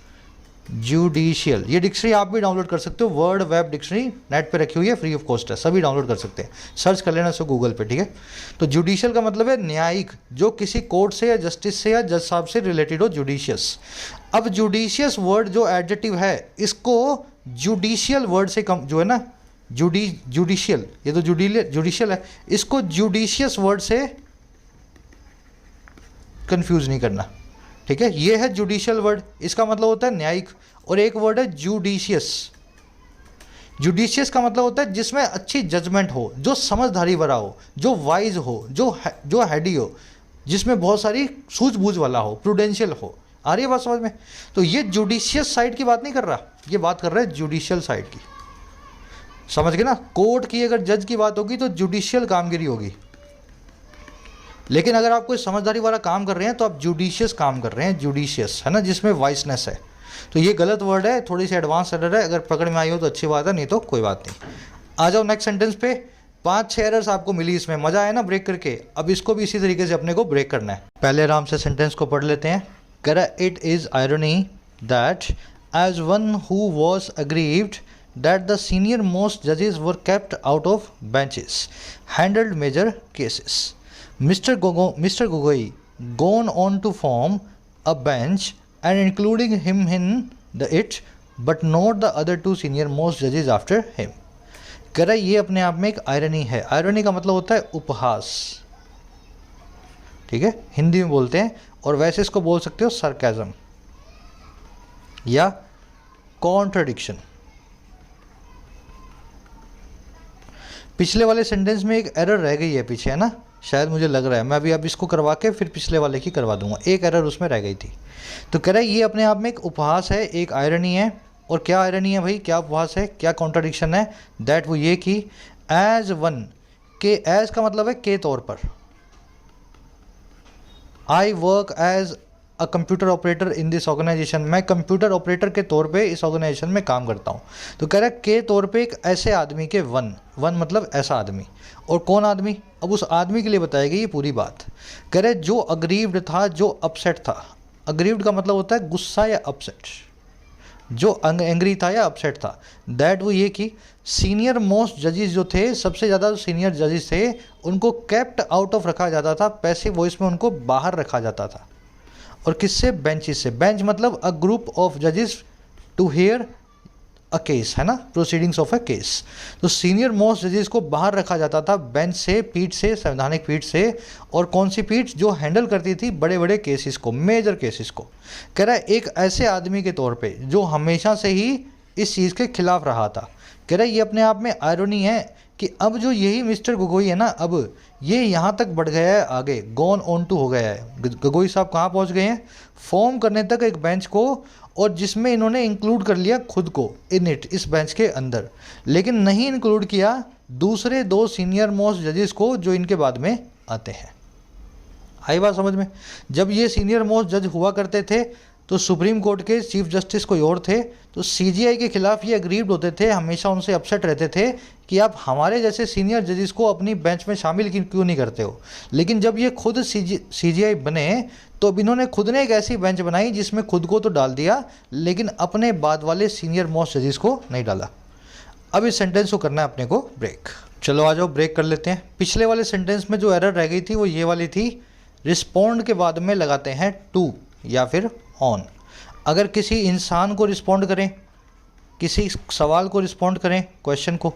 Speaker 1: जुडिशियल, ये डिक्शनरी आप भी डाउनलोड कर सकते हो, वर्ड वेब डिक्शनरी नेट पे रखी हुई है, फ्री ऑफ कॉस्ट है, सभी डाउनलोड कर सकते हैं, सर्च कर लेना इसको गूगल पे, ठीक है। तो जुडिशियल का मतलब है न्यायिक, जो किसी कोर्ट से या जस्टिस से या जज साहब से रिलेटेड हो, जुडिशियस। अब जुडिशियस वर्ड जो एडजेक्टिव है, इसको जुडिशियल वर्ड से कम, जो है ना जुडिशियल, ये तो जुडिशियल है, इसको जुडिशियस वर्ड से कंफ्यूज नहीं करना, ठीक है। ये है जुडिशियल वर्ड, इसका मतलब होता है न्यायिक। और एक वर्ड है जुडिशियस, जुडिशियस का मतलब होता है जिसमें अच्छी जजमेंट हो, जो समझदारी भरा हो, जो वाइज हो, जो हैडी हो, जिसमें बहुत सारी सूझबूझ वाला हो, प्रूडेंशियल हो। आ रही है बात समझ में? तो ये जुडिशियस साइड की बात नहीं कर रहा, ये बात कर रहा है जुडिशियल साइड की। समझ गए ना? कोर्ट की अगर जज की बात होगी तो जुडिशियल कामगिरी होगी, लेकिन अगर आप कोई समझदारी वाला काम कर रहे हैं तो आप जुडिशियस काम कर रहे हैं, जुडिशियस है ना, जिसमें वाइसनेस है। तो ये गलत वर्ड है, थोड़ी सी एडवांस एरर है, अगर पकड़ में आई हो तो अच्छी बात है, नहीं तो कोई बात नहीं। आ जाओ नेक्स्ट सेंटेंस पे। 5-6 एरर्स आपको मिली इसमें, मजा आया ना ब्रेक करके। अब इसको भी इसी तरीके से अपने को ब्रेक करना है। पहले आराम से सेंटेंस को पढ़ लेते हैं। करा it is irony that as one who was aggrieved that the senior most judges were kept out of benches, handled major cases. Mr. Gogoi gone on to form a bench and including him in it, but not the other 2 senior most judges after him. कह रहा है ये अपने आप में एक irony है। Irony का मतलब होता है उपहास, ठीक है, हिंदी में बोलते हैं, और वैसे इसको बोल सकते हो सरकाज़म या कॉन्ट्रडिक्शन। पिछले वाले सेंटेंस में एक एरर रह गई है पीछे, है ना, शायद मुझे लग रहा है। मैं अभी अब इसको करवा के फिर पिछले वाले की करवा दूंगा, एक एरर उसमें रह गई थी। तो कह रहा है ये अपने आप में एक उपहास है, एक आयरनी है। और क्या आयरनी है भाई, क्या उपहास है, क्या कॉन्ट्रडिक्शन है? दैट वो ये कि एज वन, के एज का मतलब है के तौर पर, I work as a computer operator in this organisation, मैं कंप्यूटर ऑपरेटर के तौर पे इस ऑर्गेनाइजेशन में काम करता हूँ। तो कह रहा है के तौर पे एक ऐसे आदमी के, वन मतलब ऐसा आदमी, और कौन आदमी, अब उस आदमी के लिए बताएगी ये पूरी बात। कह रहे जो अग्रीव्ड था, जो अपसेट था। अग्रीव्ड का मतलब होता है गुस्सा या अपसेट, जो एंग्री था या अपसेट था। दैट वो ये कि सीनियर मोस्ट जजेस जो थे, सबसे ज़्यादा जो सीनियर जजेस थे, उनको केप्ट आउट ऑफ रखा जाता था, पैसिव वॉइस में उनको बाहर रखा जाता था। और किससे? बेंचेस से। बेंच मतलब अ ग्रुप ऑफ जजेस टू हियर अ केस, है ना, प्रोसीडिंग्स ऑफ अ केस। तो सीनियर मोस्ट जजेस को बाहर रखा जाता था बेंच से, पीठ से, संवैधानिक पीठ से। और कौन सी पीठ? जो हैंडल करती थी बड़े बड़े केसेस को, मेजर केसेस को। कह रहा है एक ऐसे आदमी के तौर पे जो हमेशा से ही इस चीज़ के खिलाफ रहा था। कह रहा है ये अपने आप में आयरनी है कि अब जो यही मिस्टर गोगोई है ना, अब ये यहाँ तक बढ़ गया है, आगे गॉन ऑन टू हो गया है। गोगोई साहब कहाँ पहुँच गए हैं? फॉर्म करने तक एक बेंच को, और जिसमें इन्होंने इंक्लूड कर लिया खुद को इन इट, इस बेंच के अंदर, लेकिन नहीं इंक्लूड किया दूसरे 2 सीनियर मोस्ट जजेस को जो इनके बाद में आते हैं। आई बात समझ में? जब ये सीनियर मोस्ट जज हुआ करते थे तो सुप्रीम कोर्ट के चीफ जस्टिस कोई और थे, तो सीजीआई के खिलाफ ये अग्रीव्ड होते थे, हमेशा उनसे अपसेट रहते थे कि आप हमारे जैसे सीनियर जजेस को अपनी बेंच में शामिल क्यों नहीं करते हो। लेकिन जब ये खुद सीजीआई बने तो अब इन्होंने खुद ने एक ऐसी बेंच बनाई जिसमें खुद को तो डाल दिया लेकिन अपने बाद वाले सीनियर मोस्ट जजेस को नहीं डाला। अब इस सेंटेंस को करना है अपने को ब्रेक। चलो आ जाओ ब्रेक कर लेते हैं। पिछले वाले सेंटेंस में जो एरर रह गई थी वो ये वाली थी, रिस्पॉन्ड के बाद में लगाते हैं टू या फिर ऑन। अगर किसी इंसान को रिस्पॉन्ड करें, किसी सवाल को रिस्पॉन्ड करें, क्वेश्चन को,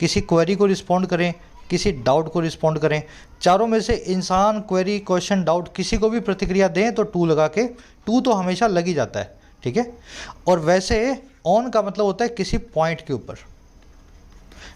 Speaker 1: किसी क्वेरी को रिस्पॉन्ड करें, किसी डाउट को रिस्पॉन्ड करें, चारों में से इंसान, क्वेरी, क्वेश्चन, डाउट किसी को भी प्रतिक्रिया दें तो टू लगा के, टू तो हमेशा लग ही जाता है, ठीक है। और वैसे ऑन का मतलब होता है किसी पॉइंट के ऊपर,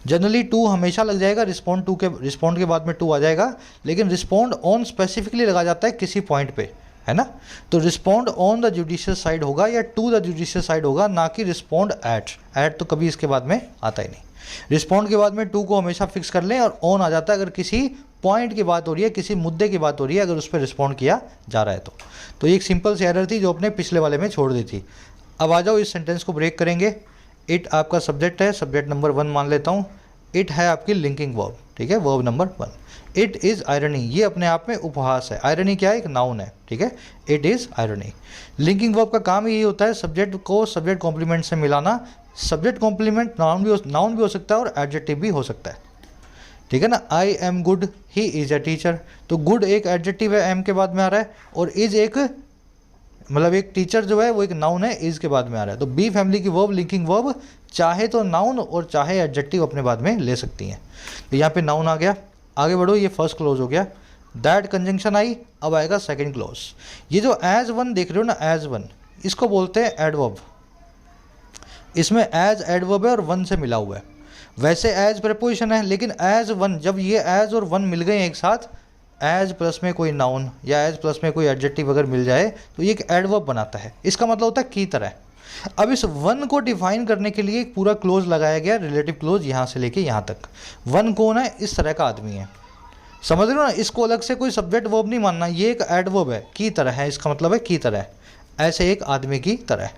Speaker 1: जनरली टू हमेशा लग जाएगा, रिस्पॉन्ड के बाद में टू आ जाएगा, लेकिन रिस्पॉन्ड ऑन स्पेसिफिकली लगा जाता है किसी पॉइंट पे, है ना। तो respond on the judicial side होगा या टू द जुडिशियल साइड होगा, ना कि रिस्पॉन्ड एट तो कभी इसके बाद में आता ही नहीं। रिस्पॉन्ड के बाद में टू को हमेशा फिक्स कर लें और ऑन आ जाता है अगर किसी पॉइंट की बात हो रही है, किसी मुद्दे की बात हो रही है, अगर उस पर रिस्पॉन्ड किया जा रहा है तो ये एक सिंपल सी एरर थी जो अपने पिछले वाले में छोड़ दी थी। अब आ जाओ इस सेंटेंस को ब्रेक करेंगे। इट आपका सब्जेक्ट है, सब्जेक्ट नंबर 1 मान लेता हूँ। इट है आपकी लिंकिंग वर्ब, ठीक है, verb number 1। It is irony, ये अपने आप में उपहास है। आयरनी क्या है? एक नाउन है, ठीक है। It is irony. Linking verb का काम यही होता है सब्जेक्ट को सब्जेक्ट कॉम्प्लीमेंट से मिलाना। सब्जेक्ट कॉम्प्लीमेंट नाउन भी हो सकता है और एडजेक्टिव भी हो सकता है, ठीक है ना। I am good, he is a teacher, तो गुड एक एडजेक्टिव है, एम के बाद में आ रहा है, और इज़ एक मतलब एक टीचर जो है वो एक नाउन है, इज़ के बाद में आ रहा है। तो बी फैमिली की वर्ब, लिंकिंग वर्ब, चाहे तो नाउन और चाहे एडजेक्टिव अपने बाद में ले सकती हैं। तो यहाँ पे नाउन आ गया। आगे बढ़ो, ये फर्स्ट क्लोज हो गया। दैट कंजंक्शन आई, अब आएगा सेकंड क्लोज। ये जो एज वन देख रहे हो ना, एज वन, इसको बोलते हैं एडवर्ब। इसमें एज एडवर्ब है और वन से मिला हुआ है। वैसे एज प्रेपोजिशन है, लेकिन एज वन, जब ये एज और वन मिल गए एक साथ, एज प्लस में कोई नाउन या एज प्लस में कोई एडजेक्टिव अगर मिल जाए तो ये एक एडवर्ब बनाता है। इसका मतलब होता है की तरह। अब इस वन को डिफाइन करने के लिए एक पूरा क्लोज लगाया गया, रिलेटिव क्लोज, यहाँ से लेके यहाँ तक। वन कौन है? इस तरह का आदमी है, समझ रहे हो ना। इसको अलग से कोई सब्जेक्ट वर्ब नहीं मानना, ये एक एडवर्ब है, की तरह है, इसका मतलब है की तरह, ऐसे एक आदमी की तरह।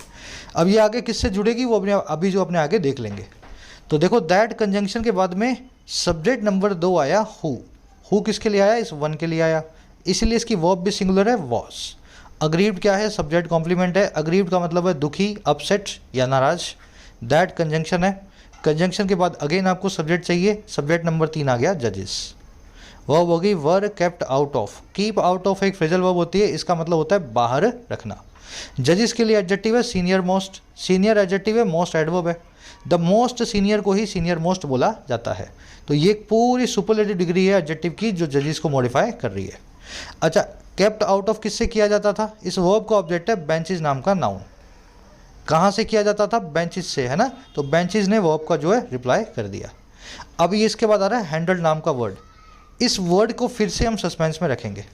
Speaker 1: अब ये आगे किससे जुड़ेगी वो अभी जो अपने आगे देख लेंगे। तो देखो, दैट कंजंक्शन के बाद में सब्जेक्ट नंबर 2 आया, हु किसके लिए आया? इस वन के लिए आया, इसलिए इसकी वर्ब भी सिंगुलर है, वॉस। अग्रीव्ड क्या है? सब्जेक्ट कॉम्प्लीमेंट है। अग्रीव्ड का मतलब है दुखी, अपसेट या नाराज। दैट कंजंक्शन है। कंजंक्शन के बाद अगेन आपको सब्जेक्ट चाहिए, सब्जेक्ट नंबर 3 आ गया, जजेस। वर्ब होगी वर kept out of. Keep out of एक फ्रेजल वर्ब होती है, इसका मतलब होता है बाहर रखना। जजेस के लिए एडजेक्टिव है सीनियर मोस्ट, सीनियर एडजेक्टिव है, मोस्ट एडवर्ब है। द मोस्ट सीनियर को ही सीनियर मोस्ट बोला जाता है। तो ये पूरी सुपरलेटिव डिग्री है एडजेक्टिव की जो जजेस को मॉडिफाई कर रही है। अच्छा, केप्ट आउट ऑफ किससे किया जाता था? इस वर्ब का ऑब्जेक्ट है बेंचेस नाम का नाउन। कहाँ से किया जाता था? बेंचेस से, है ना। तो बेंचेस ने वर्ब का जो है रिप्लाई कर दिया। अब ये इसके बाद आ रहा है हैंडल्ड नाम का वर्ड। इस वर्ड को फिर से हम सस्पेंस में रखेंगे।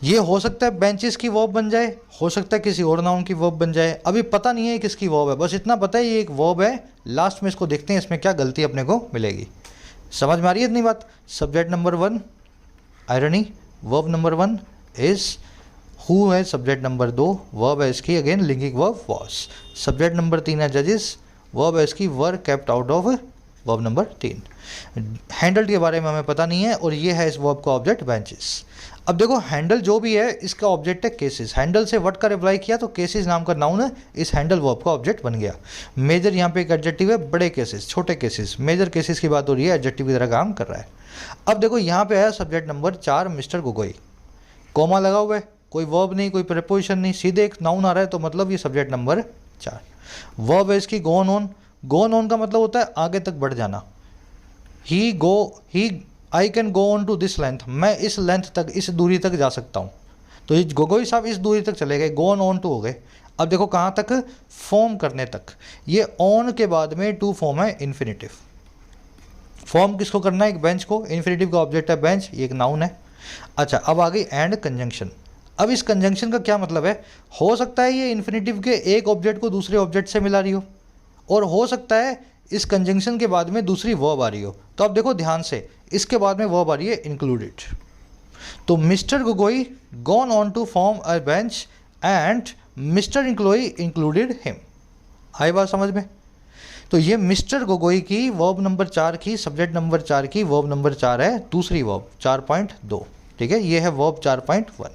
Speaker 1: ये हो सकता है बेंचेस की वर्ब बन जाए, हो सकता है किसी और नाउन की वर्ब बन जाए, अभी पता नहीं है किसकी वर्ब है, बस इतना पता है ये एक वर्ब है। लास्ट में इसको देखते हैं इसमें क्या गलती अपने को मिलेगी। समझ में आ रही है इतनी बात? Subject number 1 irony, verb number 1 is, who है सब्जेक्ट नंबर 2, वर्ब है इसकी again linking verb was. Subject number 3 है जजेस, वर्ब है इसकी were kept out of, verb number 3। Handled के बारे में हमें पता नहीं है और ये है इस वर्ब का ऑब्जेक्ट बेंचेस। अब देखो, हैंडल जो भी है इसका ऑब्जेक्ट है केसेस। हैंडल से व्हाट का रिप्लाई किया तो केसेस नाम का नाउन है, इस हैंडल वर्ब का ऑब्जेक्ट बन गया। मेजर यहाँ पे एक एडजेक्टिव है, बड़े केसेस, छोटे केसेस, मेजर केसेस की बात हो रही है, एडजेक्टिव की तरह काम कर रहा है। अब देखो यहाँ पे आया subject number 4 mister Gogoi, comma लगा हुआ है, कोई वर्ब नहीं, कोई प्रीपोजिशन नहीं, सीधे एक नाउन आ रहा है, तो मतलब ये सब्जेक्ट नंबर 4। वर्ब है इसकी गोन ऑन। गोन ऑन का मतलब होता है आगे तक बढ़ जाना। I can go on to this length, मैं इस लेंथ तक, इस दूरी तक जा सकता हूँ। तो ये गोगोई साहब इस दूरी तक चले गए, गोन ऑन टू हो गए। अब देखो कहाँ तक? फॉर्म करने तक। ये ऑन के बाद में टू फॉर्म है इन्फिनेटिव। फॉर्म किसको करना है? एक बेंच को। इन्फिनेटिव का ऑब्जेक्ट है बेंच, ये एक नाउन है। अच्छा, अब आ गई एंड कंजंक्शन। अब इस कंजंक्शन का क्या मतलब है? हो सकता है ये इन्फिनेटिव के एक ऑब्जेक्ट को दूसरे ऑब्जेक्ट से मिला रही हो, और हो सकता है इस कंजंक्शन के बाद में दूसरी वर्ब आ रही हो। तो अब देखो ध्यान से, इसके बाद में वर्ब आ रही है इंक्लूडेड। तो mister Gogoi gone on to form a bench and mister इंक्लोई इंक्लूडेड हिम। आई बात समझ में? तो ये मिस्टर गोगोई की वर्ब नंबर 4 की सब्जेक्ट नंबर 4 की वर्ब नंबर 4 है, दूसरी वर्ब 4.2। ठीक है, ये है वर्ब 4.1।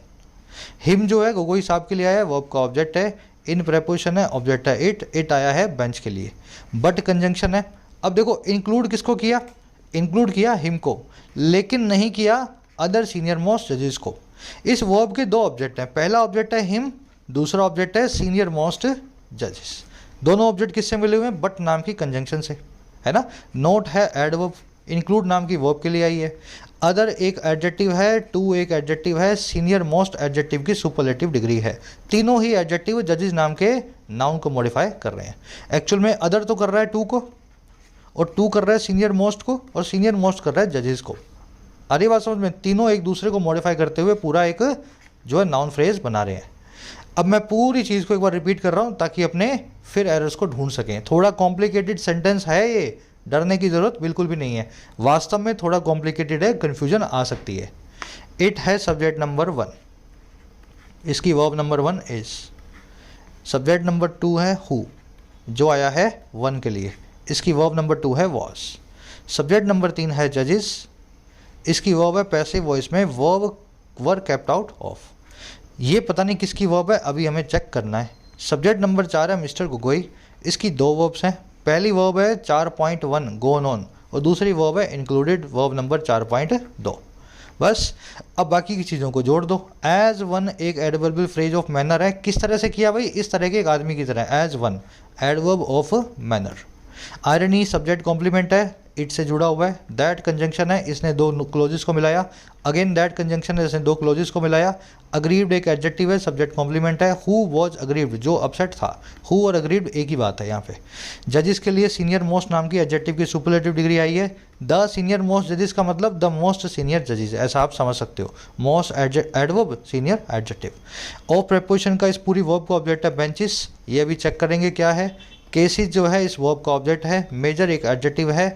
Speaker 1: हिम जो है गोगोई साहब के लिए आया है, वर्ब का ऑब्जेक्ट है, इन प्रेपोजिशन है, ऑब्जेक्ट है इट आया है बेंच के लिए, बट कंजंक्शन है। अब देखो इंक्लूड किसको किया, इंक्लूड किया हिम को, लेकिन नहीं किया अदर सीनियर मोस्ट जजेस को। इस वर्ब के दो ऑब्जेक्ट हैं, पहला ऑब्जेक्ट है हिम, दूसरा ऑब्जेक्ट है सीनियर मोस्ट जजेस। दोनों ऑब्जेक्ट किससे मिले हुए हैं, बट नाम की कंजंक्शन से, है ना। नोट है एडवर्ब, इंक्लूड नाम की वर्ब के लिए आई है, अदर एक एडजेक्टिव है, टू एक एडजेक्टिव है, सीनियर मोस्ट एडजेक्टिव की सुपरलेटिव डिग्री है। तीनों ही एडजेक्टिव जजेस नाम के नाउन को मॉडिफाई कर रहे हैं। एक्चुअल में अदर तो कर रहा है टू को, और टू कर रहा है सीनियर मोस्ट को, और सीनियर मोस्ट कर रहा है जजेस को। अरे बात समझ में, तीनों एक दूसरे को मॉडिफाई करते हुए पूरा एक जो है नाउन फ्रेज बना रहे हैं। अब मैं पूरी चीज़ को एक बार रिपीट कर रहा हूँ ताकि अपने फिर एरर्स को ढूंढ सकें। थोड़ा कॉम्प्लिकेटेड सेंटेंस है ये, डरने की ज़रूरत बिल्कुल भी नहीं है, वास्तव में थोड़ा कॉम्प्लिकेटेड है, कन्फ्यूजन आ सकती है। इट है सब्जेक्ट नंबर 1, इसकी verb number 1 is, subject number 2 है हु जो आया है 1 के लिए, इसकी वर्ब नंबर 2 है वॉज। सब्जेक्ट नंबर 3 है जजेस, इसकी वर्ब है पैसिव वॉइस में verb were kept out of. ये पता नहीं किसकी वर्ब है, अभी हमें चेक करना है। सब्जेक्ट नंबर 4 है मिस्टर गोगोई, इसकी दो वर्ब्स हैं, पहली वर्ब है 4.1 गोन ऑन, और दूसरी वर्ब है इंक्लूडेड वर्ब नंबर 4.2। बस अब बाकी की चीज़ों को जोड़ दो। एज वन एक एडवर्बल फ्रेज ऑफ मैनर है, किस तरह से किया भाई, इस तरह के एक आदमी की तरह, as one adverb of manner. Irony subject complement है, इट से जुड़ा हुआ है। दैट कंजंक्शन है, इसने दो क्लोजेस को मिलाया। अगेन दैट कंजंक्शन है, इसने दो क्लोजेस को मिलाया। अग्रीव्ड एक एडजेक्टिव है, सब्जेक्ट कॉम्प्लीमेंट है। हु वॉज अग्रीव्ड जो अपसेट था, हु और अग्रीव्ड एक ही बात है यहाँ पे। जजेस के लिए सीनियर मोस्ट नाम की एडजेक्टिव की सुपरलेटिव डिग्री आई है। द सीनियर मोस्ट जजेस का मतलब द मोस्ट सीनियर जजेस, ऐसा आप समझ सकते हो। Most adverb, senior adjective. Of preposition का इस पूरी वर्ब का ऑब्जेक्ट है बेंचेस, ये अभी चेक करेंगे क्या है। केसेस जो है इस वर्ब का ऑब्जेक्ट है। मेजर एक एडजेक्टिव है।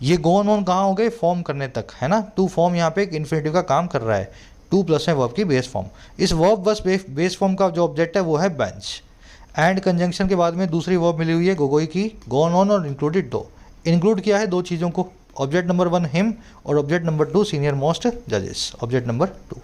Speaker 1: ये गोन ऑन कहाँ हो गए, फॉर्म करने तक, है ना। टू फॉर्म यहाँ पे एक इन्फिनेटिव का काम कर रहा है, टू प्लस है वर्ब की बेस फॉर्म। इस वर्ब बस बेस फॉर्म का जो ऑब्जेक्ट है वो है बेंच। एंड कंजंक्शन के बाद में दूसरी वर्ब मिली हुई है गोगोई की, गोन ऑन और इंक्लूडेड दो। इंक्लूड किया है दो चीज़ों को, ऑब्जेक्ट नंबर 1 हिम और ऑब्जेक्ट नंबर 2 सीनियर मोस्ट जजेस, ऑब्जेक्ट नंबर 2।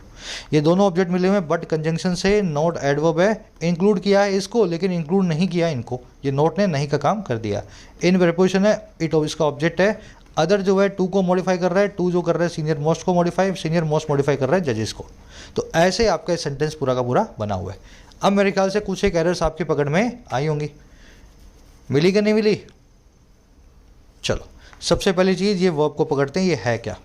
Speaker 1: ये दोनों ऑब्जेक्ट मिले हुए हैं बट कंजंक्शन से, नोट एडवर्ब है। इंक्लूड किया है इसको लेकिन इंक्लूड नहीं किया इनको, ये नोट ने नहीं का काम कर दिया। इन प्रेपोजिशन है, इट इसका ऑब्जेक्ट है। अदर जो है टू को मॉडिफाई कर रहा है, टू जो कर रहा है सीनियर मोस्ट को मॉडिफाई, सीनियर मोस्ट मॉडिफाई कर रहा है जजेस को। तो ऐसे आपका सेंटेंस पूरा का पूरा बना हुआ है। अब मेरे ख्याल से कुछ एक एरर्स आपकी पकड़ में आई होंगी, मिली कि नहीं मिली। चलो सबसे पहली चीज़ ये वर्ब को पकड़ते हैं, ये है क्या।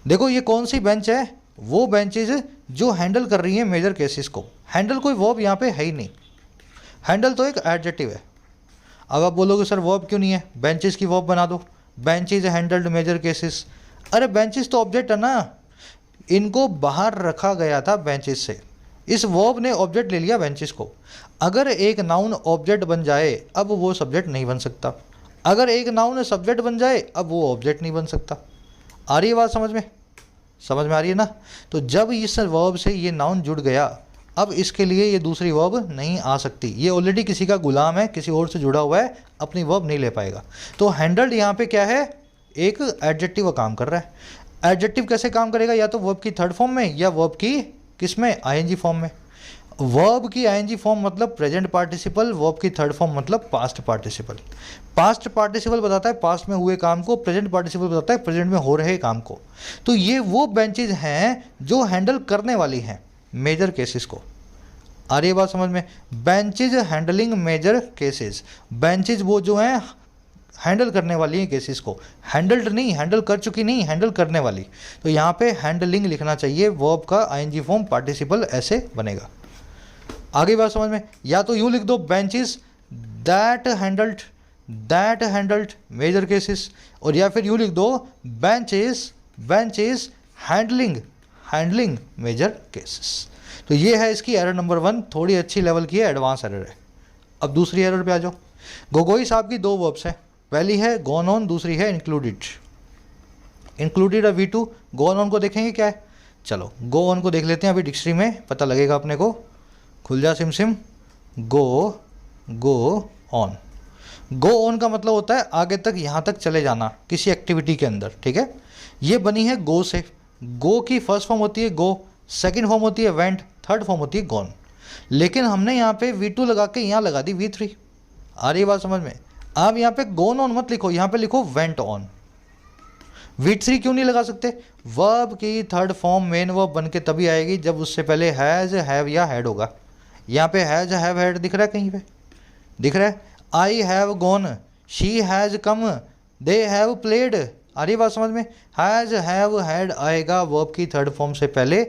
Speaker 1: देखो ये कौन सी बेंच है, वो बेंचेज जो हैंडल कर रही है मेजर केसेस को। हैंडल कोई वर्ब यहाँ पे है ही नहीं, हैंडल तो एक एडजेक्टिव है। अब आप बोलोगे सर वर्ब क्यों नहीं है, बेंचेस की वर्ब बना दो। बेंचेज हैंडल्ड मेजर केसेस, अरे बेंचेस तो ऑब्जेक्ट है ना, इनको बाहर रखा गया था बेंचेस से, इस वर्ब ने ऑब्जेक्ट ले लिया बेंचेस को। अगर एक नाउन ऑब्जेक्ट बन जाए अब वो सब्जेक्ट नहीं बन सकता, अगर एक नाउन सब्जेक्ट बन जाए अब वो ऑब्जेक्ट नहीं बन सकता। आ रही है बात समझ में, समझ में आ रही है ना। तो जब इस वर्ब से ये नाउन जुड़ गया, अब इसके लिए ये दूसरी वर्ब नहीं आ सकती, ये ऑलरेडी किसी का गुलाम है, किसी और से जुड़ा हुआ है, अपनी वर्ब नहीं ले पाएगा। तो हैंडल्ड यहाँ पे क्या है, एक एडजेक्टिव का काम कर रहा है। एडजेक्टिव कैसे काम करेगा, या तो वर्ब की थर्ड फॉर्म में या वर्ब की किस में, आईएनजी फॉर्म में। वर्ब की आईएनजी फॉर्म मतलब प्रेजेंट पार्टिसिपल, वर्ब की थर्ड फॉर्म मतलब पास्ट पार्टिसिपल। पास्ट पार्टिसिपल बताता है पास्ट में हुए काम को, प्रेजेंट पार्टिसिपल बताता है प्रेजेंट में हो रहे काम को। तो ये वो बेंचेज हैं जो हैंडल करने वाली हैं मेजर केसेस को। आ रही है बात समझ में, benches handling major cases. Benches वो जो हैं हैंडल करने वाली हैं केसेस को, हैंडल्ड नहीं, हैंडल कर चुकी नहीं, हैंडल करने वाली। तो यहाँ पे हैंडलिंग लिखना चाहिए, वर्ब का आईएनजी फॉर्म पार्टिसिपल ऐसे बनेगा। आगे बात समझ में, या तो यूँ लिख दो benches that handled major cases, और या फिर यूँ लिख दो बेंचेस हैंडलिंग मेजर केसेस। तो ये है इसकी एरर नंबर 1, थोड़ी अच्छी लेवल की है, एडवांस एरर है। अब दूसरी एरर पे आ जाओ। गोगोई साहब की दो वर्ब्स हैं, पहली है गॉन ऑन, दूसरी है included. Included V2, gone on को देखेंगे क्या है, चलो गो ऑन को देख लेते हैं, अभी डिक्शनरी में पता लगेगा अपने को। खुल जा SIM SIM, go, go on. Go on का मतलब होता है आगे तक, यहाँ तक चले जाना किसी एक्टिविटी के अंदर, ठीक है। ये बनी है गो से। गो की फर्स्ट फॉर्म होती है गो, सेकंड फॉर्म होती है वेंट, थर्ड फॉर्म होती है गॉन। लेकिन हमने यहाँ पे V2 लगा के यहाँ लगा दी V3। आ रही बात समझ में? आप यहाँ पे गोन ऑन मत लिखो, यहाँ पे लिखो वेंट ऑन। V3 क्यों नहीं लगा सकते? वर्ब की थर्ड फॉर्म मेन वर्ब बन के तभी आएगी जब उससे पहले हैज़, हैव या हैड होगा। यहाँ पे हैज़, हैव, हैड दिख रहा है कहीं पे? दिख रहा है? I have gone, she has come, they have played. आ रही बात समझ में? हैज़, हैव, हैड आएगा वर्ब की थर्ड फॉर्म से पहले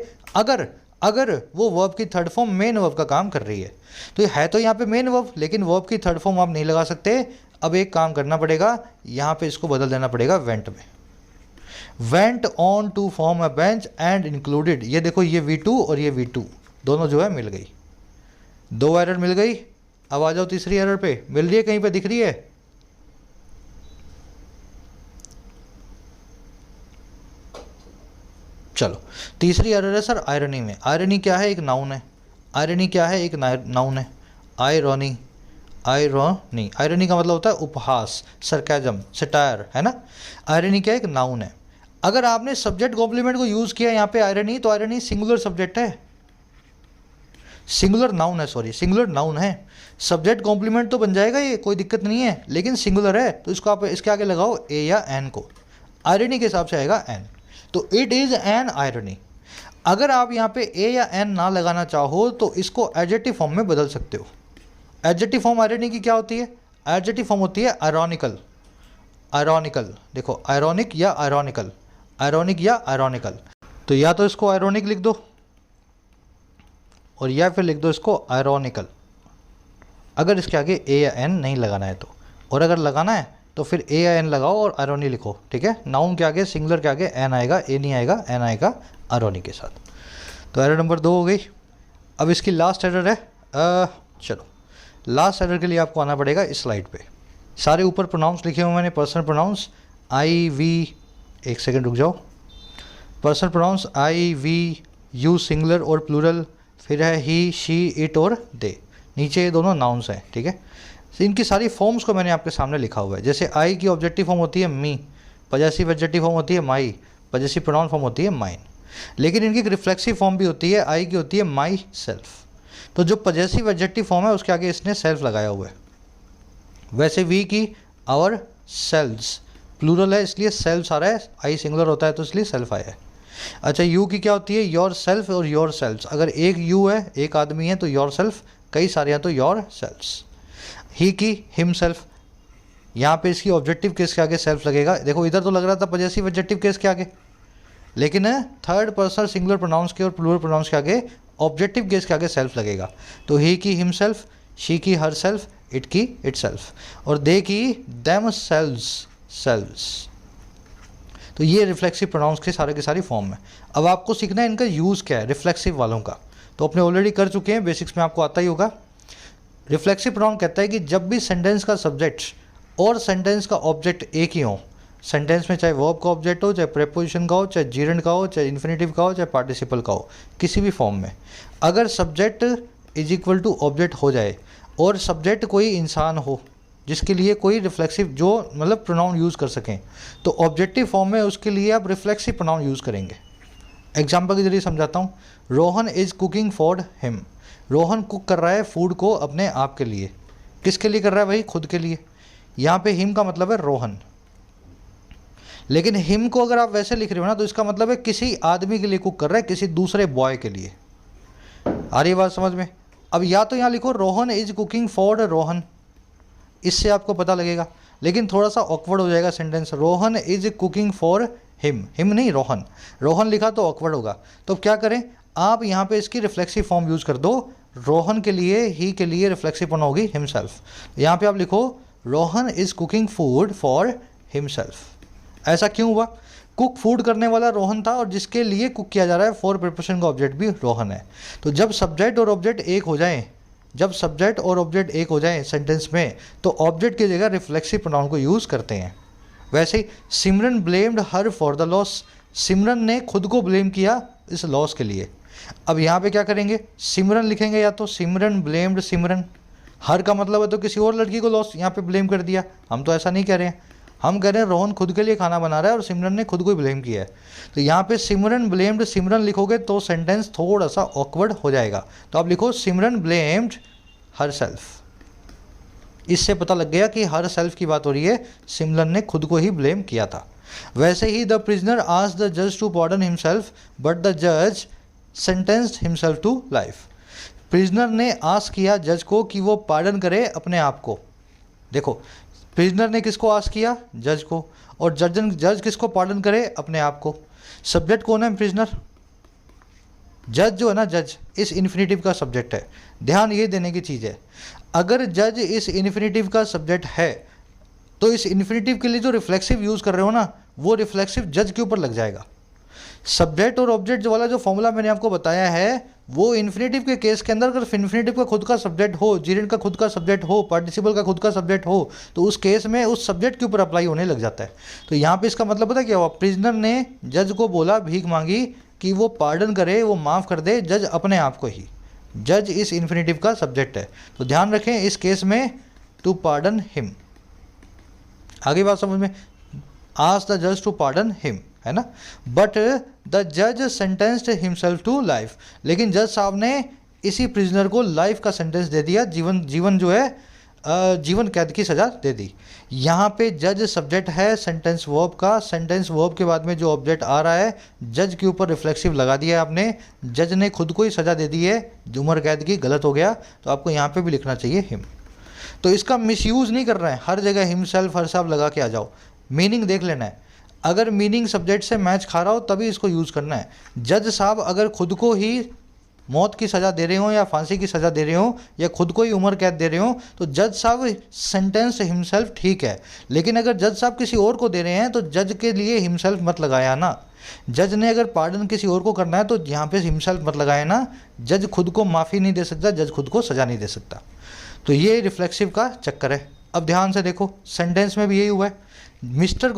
Speaker 1: अगर वो वर्ब की थर्ड फॉर्म मेन वर्ब का काम कर रही है। तो ये है तो यहाँ पे मेन वर्ब, लेकिन वर्ब की थर्ड फॉर्म आप नहीं लगा सकते। अब एक काम करना पड़ेगा, यहाँ पे इसको बदल देना पड़ेगा वेंट में। Went on to form a bench and included. ये देखो, ये V2 और ये V2 दोनों जो है मिल गई, दो एरर मिल गई। अब आ जाओ तीसरी एरर पे, मिल रही है कहीं पे, दिख रही है? चलो, तीसरी एरर है सर आयरनी में। आयरनी क्या है? एक नाउन है। आयरनी क्या है? एक नाउन है। आयरनी, आयरनी, आयरनी का मतलब होता है उपहास, सरकाजम, सटायर, है ना। आयरनी क्या है? एक नाउन है। अगर आपने सब्जेक्ट कॉम्प्लीमेंट को यूज़ किया यहाँ पे आयरनी, तो आयरनी सिंगुलर सब्जेक्ट है, सिंगुलर नाउन है, सॉरी सिंगुलर नाउन है। सब्जेक्ट कॉम्प्लीमेंट तो बन जाएगा ये, कोई दिक्कत नहीं है, लेकिन सिंगुलर है तो इसको आप इसके आगे लगाओ ए या एन को। आयरनी के हिसाब से आएगा एन, तो इट इज़ एन आयरनी। अगर आप यहाँ पे ए या एन ना लगाना चाहो तो इसको एडजेक्टिव फॉर्म में बदल सकते हो। एडजेक्टिव फॉर्म आयरनी की क्या होती है? एडजेक्टिव फॉर्म होती है आयरॉनिकल। आयरॉनिकल, देखो आयरॉनिक या आयरॉनिकल, आयरॉनिक या आयरॉनिकल। तो या तो इसको आयरॉनिक लिख दो और या फिर लिख दो इसको आयरॉनिकल, अगर इसके आगे ए या एन नहीं लगाना है तो। और अगर लगाना है तो फिर ए या एन लगाओ और आयरॉनी लिखो, ठीक है। नाउन के आगे, सिंगुलर के आगे एन आएगा, ए नहीं आएगा, एन आएगा आयरॉनी के साथ। तो एरर नंबर 2 हो गई। अब इसकी लास्ट एरर है, चलो लास्ट एरर के लिए आपको आना पड़ेगा इस स्लाइड पे। सारे ऊपर प्रोनाउंस लिखे हुए मैंने, पर्सनल प्रोनाउंस आई वी, एक सेकेंड रुक जाओ। Personal pronouns I we, you singular और प्लूरल, फिर है ही, शी, इट और दे। नीचे ये दोनों नाउन्स हैं, ठीक है। इनकी सारी फॉर्म्स को मैंने आपके सामने लिखा हुआ है। जैसे आई की ऑब्जेक्टिव फॉर्म होती है मी, पजेसिव एडजेक्टिव फॉर्म होती है माई, पजेसिव प्रोनाउन फॉर्म होती है माइन। लेकिन इनकी एक रिफ्लेक्सिव फॉर्म भी होती है, आई की होती है माई सेल्फ। तो जो पजेसिव एडजेक्टिव फॉर्म है उसके आगे इसने सेल्फ लगाया हुआ है। वैसे वी की आवर सेल्व्स, प्लूरल है इसलिए सेल्व्स आ रहा है, आई सिंगुलर होता है तो इसलिए सेल्फ आया है। अच्छा, यू की क्या होती है? योर सेल्फ और योर सेल्फ्स। अगर एक यू है, एक आदमी है तो योर सेल्फ, कई सारे हैं तो योर सेल्फ्स। ही की हिम सेल्फ, यहाँ पे इसकी ऑब्जेक्टिव केस के आगे सेल्फ लगेगा। देखो इधर तो लग रहा था पजेसिव एडजेक्टिव केस के आगे, लेकिन थर्ड पर्सन सिंगुलर प्रोनाउंस के और प्लूरल प्रोनाउंस के आगे ऑब्जेक्टिव केस के आगे सेल्फ लगेगा। तो ही की हिम सेल्फ, शी की हर सेल्फ, इट की इट सेल्फ, और दे की देम सेल्व्स, सेल्व्स। तो ये रिफ्लेक्सिव प्रोनाउंस के सारे फॉर्म है। अब आपको सीखना है इनका यूज़ क्या है रिफ्लेक्सिव वालों का, तो अपने ऑलरेडी कर चुके हैं, बेसिक्स में आपको आता ही होगा। रिफ्लेक्सिव प्रोनाउन कहता है कि जब भी सेंटेंस का सब्जेक्ट और सेंटेंस का ऑब्जेक्ट एक ही हो, सेंटेंस में चाहे वर्ब का ऑब्जेक्ट हो, चाहे प्रेपोजिशन का हो, चाहे जीरेंड का हो, चाहे इन्फिनेटिव का हो, चाहे पार्टिसिपल का हो, किसी भी फॉर्म में अगर subject is equal to object हो जाए और सब्जेक्ट कोई इंसान हो जिसके लिए कोई रिफ्लेक्सिव जो मतलब प्रोनाउन यूज़ कर सकें, तो ऑब्जेक्टिव फॉर्म में उसके लिए आप रिफ्लेक्सिव प्रोनाउन यूज़ करेंगे। एग्जाम्पल के जरिए समझाता हूँ। Rohan is cooking for him, Rohan cook कर रहा है फूड को अपने आप के लिए। किसके लिए कर रहा है भाई? खुद के लिए। यहाँ पे हिम का मतलब है रोहन, लेकिन हिम को अगर आप वैसे लिख रहे हो ना तो इसका मतलब है किसी आदमी के लिए कुक कर रहा है, किसी दूसरे बॉय के लिए। आ रही बात समझ में? अब या तो यहाँ लिखो Rohan is cooking for Rohan, इससे आपको पता लगेगा, लेकिन थोड़ा सा ऑकवर्ड हो जाएगा sentence. Rohan is cooking for him, him नहीं रोहन, रोहन लिखा तो ऑकवर्ड होगा। तो क्या करें आप यहाँ पे इसकी रिफ्लेक्सिव फॉर्म यूज़ कर दो। रोहन के लिए, ही के लिए रिफ्लेक्सिव फॉर्म होगी हिमसेल्फ। यहाँ पे आप लिखो Rohan is cooking food for himself. ऐसा क्यों हुआ? कुक फूड करने वाला रोहन था और जिसके लिए कुक किया जा रहा है फॉर प्रिपरेशन का ऑब्जेक्ट भी रोहन है। तो जब सब्जेक्ट और ऑब्जेक्ट एक हो जाएं, जब सब्जेक्ट और ऑब्जेक्ट एक हो जाएं सेंटेंस में, तो ऑब्जेक्ट की जगह रिफ्लेक्सिव प्रोनाउन को यूज़ करते हैं। वैसे ही Simran blamed her for the loss, Simran ने खुद को ब्लेम किया इस लॉस के लिए। अब यहाँ पे क्या करेंगे, सिमरन लिखेंगे, या तो सिमरन ब्लेम्ड सिमरन। हर का मतलब है तो किसी और लड़की को लॉस यहाँ पे ब्लेम कर दिया, हम तो ऐसा नहीं कह रहे हैं, हम कह रहे हैं रोहन खुद के लिए खाना बना रहा है और सिमरन ने खुद को ही ब्लेम किया है। तो यहाँ पे सिमरन ब्लेम्ड सिमरन लिखोगे तो सेंटेंस थोड़ा सा ऑकवर्ड हो जाएगा। तो आप लिखो सिमरन ब्लेम्ड हर सेल्फ। इससे पता लग गया कि हर सेल्फ की बात हो रही है, सिमरन ने खुद को ही ब्लेम किया था। वैसे ही द प्रिजनर आस्क्ड द जज to pardon himself but the जज sentenced himself to life. Prisoner ने आस्क किया जज को कि वो पार्डन करे अपने आप को। देखो, प्रिजनर ने किसको आस्क किया, जज को, और जज किसको पार्डन करे, अपने आप को। सब्जेक्ट कौन है, प्रिजनर। जज जो है ना, जज इस इन्फिनेटिव का सब्जेक्ट है। ध्यान ये देने की चीज़ है, अगर जज इस इन्फिनेटिव का सब्जेक्ट है तो इस इन्फिनेटिव के लिए जो रिफ्लेक्सिव यूज़ कर रहे हो ना, वो रिफ्लेक्सिव जज के ऊपर लग जाएगा। सब्जेक्ट और ऑब्जेक्ट वाला जो फॉर्मूला मैंने आपको बताया है, वो इन्फिनेटिव के केस के अंदर अगर इन्फिनेटिव का खुद का सब्जेक्ट हो, जीरेंट का खुद का सब्जेक्ट हो, पार्टिसिपल का खुद का सब्जेक्ट हो, तो उस केस में उस सब्जेक्ट के ऊपर अप्लाई होने लग जाता है। तो यहाँ पे इसका मतलब पता क्या हुआ, प्रिजनर ने जज को बोला, भीख मांगी कि वो पार्डन करे, वो माफ़ कर दे जज अपने आप को ही। जज इस इन्फिनेटिव का सब्जेक्ट है, तो ध्यान रखें इस केस में टू पार्डन हिम। आगे बात समझ में, आस्क द जज टू पार्डन हिम, है ना। बट द जज सेंटेंस्ड हिमसेल्फ टू लाइफ। लेकिन जज साहब ने इसी प्रिजनर को लाइफ का सेंटेंस दे दिया, जीवन जो है जीवन कैद की सज़ा दे दी। यहाँ पे जज सब्जेक्ट है सेंटेंस वर्ब का, सेंटेंस वर्ब के बाद में जो ऑब्जेक्ट आ रहा है, जज के ऊपर रिफ्लेक्सिव लगा दिया है आपने, जज ने खुद को ही सज़ा दे दी है, उम्र कैद की, गलत हो गया, तो आपको यहाँ पे भी लिखना चाहिए हिम। तो इसका मिसयूज़ नहीं कर रहे हैं, हर जगह हिमसेल्फ हर साहब लगा के आ जाओ, मीनिंग देख लेना है। अगर मीनिंग सब्जेक्ट से मैच खा रहा हो तभी इसको यूज़ करना है। जज साहब अगर खुद को ही मौत की सज़ा दे रहे हो या फांसी की सज़ा दे रहे हो या खुद को ही उम्र कैद दे रहे हो, तो जज साहब सेंटेंस हिमसेल्फ ठीक है। लेकिन अगर जज साहब किसी और को दे रहे हैं तो जज के लिए हिमसेल्फ मत लगाया ना। जज ने अगर पार्डन किसी और को करना है तो यहाँ पे हिमसेल्फ मत लगाया ना। जज खुद को माफ़ी नहीं दे सकता, जज खुद को सज़ा नहीं दे सकता। तो ये रिफ्लेक्सिव का चक्कर है। अब ध्यान से देखो, सेंटेंस में भी यही हुआ है। मिस्टर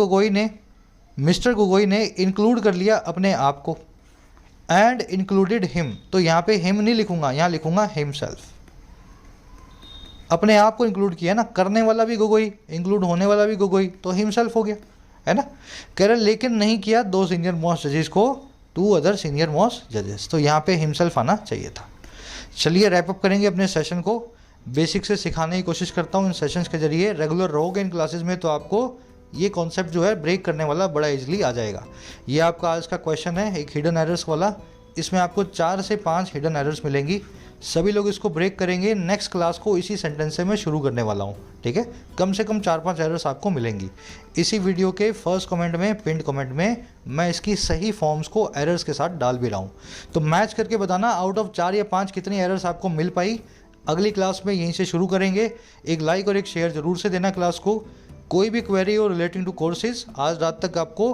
Speaker 1: गोगोई ने इंक्लूड कर लिया अपने आप को, एंड इंक्लूडेड हिम। तो यहाँ पे हिम नहीं लिखूंगा, यहाँ लिखूंगा हिमसेल्फ। अपने आप को इंक्लूड किया ना, करने वाला भी गोगोई, इंक्लूड होने वाला भी गोगोई, तो हिमसेल्फ हो गया, है ना। कह रहे लेकिन नहीं किया दो सीनियर मोस्ट जजेस को, टू अदर सीनियर मोस्ट जजेस, तो यहाँ पे हिमसेल्फ आना चाहिए था। चलिए रैप अप करेंगे अपने सेशन को। बेसिक से सिखाने की कोशिश करता हूँ इन सेशंस के जरिए। रेगुलर रहोगे इन क्लासेस में तो आपको ये कॉन्सेप्ट जो है ब्रेक करने वाला बड़ा इजीली आ जाएगा। ये आपका आज का क्वेश्चन है, एक हिडन एरर्स वाला। इसमें आपको 4 से 5 हिडन एरर्स मिलेंगी। सभी लोग इसको ब्रेक करेंगे। नेक्स्ट क्लास को इसी सेंटेंस से मैं शुरू करने वाला हूँ, ठीक है। कम से कम 4-5 एरर्स आपको मिलेंगी। इसी वीडियो के फर्स्ट कमेंट में, पिंड कमेंट में मैं इसकी सही फॉर्म्स को एरर्स के साथ डाल भी रहा हूँ। तो मैच करके बताना आउट ऑफ 4 या 5 कितनी एरर्स आपको मिल पाई। अगली क्लास में यहीं से शुरू करेंगे। एक लाइक और एक शेयर ज़रूर से देना क्लास को। कोई भी क्वेरी हो रिलेटिंग टू कोर्सेज, आज रात तक आपको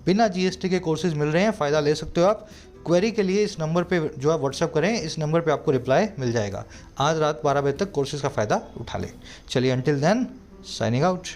Speaker 1: बिना जीएसटी के कोर्सेज मिल रहे हैं, फ़ायदा ले सकते हो आप। क्वेरी के लिए इस नंबर पे जो है व्हाट्सअप करें, इस नंबर पे आपको रिप्लाई मिल जाएगा। आज रात 12 बजे तक कोर्सेज का फ़ायदा उठा लें। चलिए, अंटिल देन साइनिंग आउट।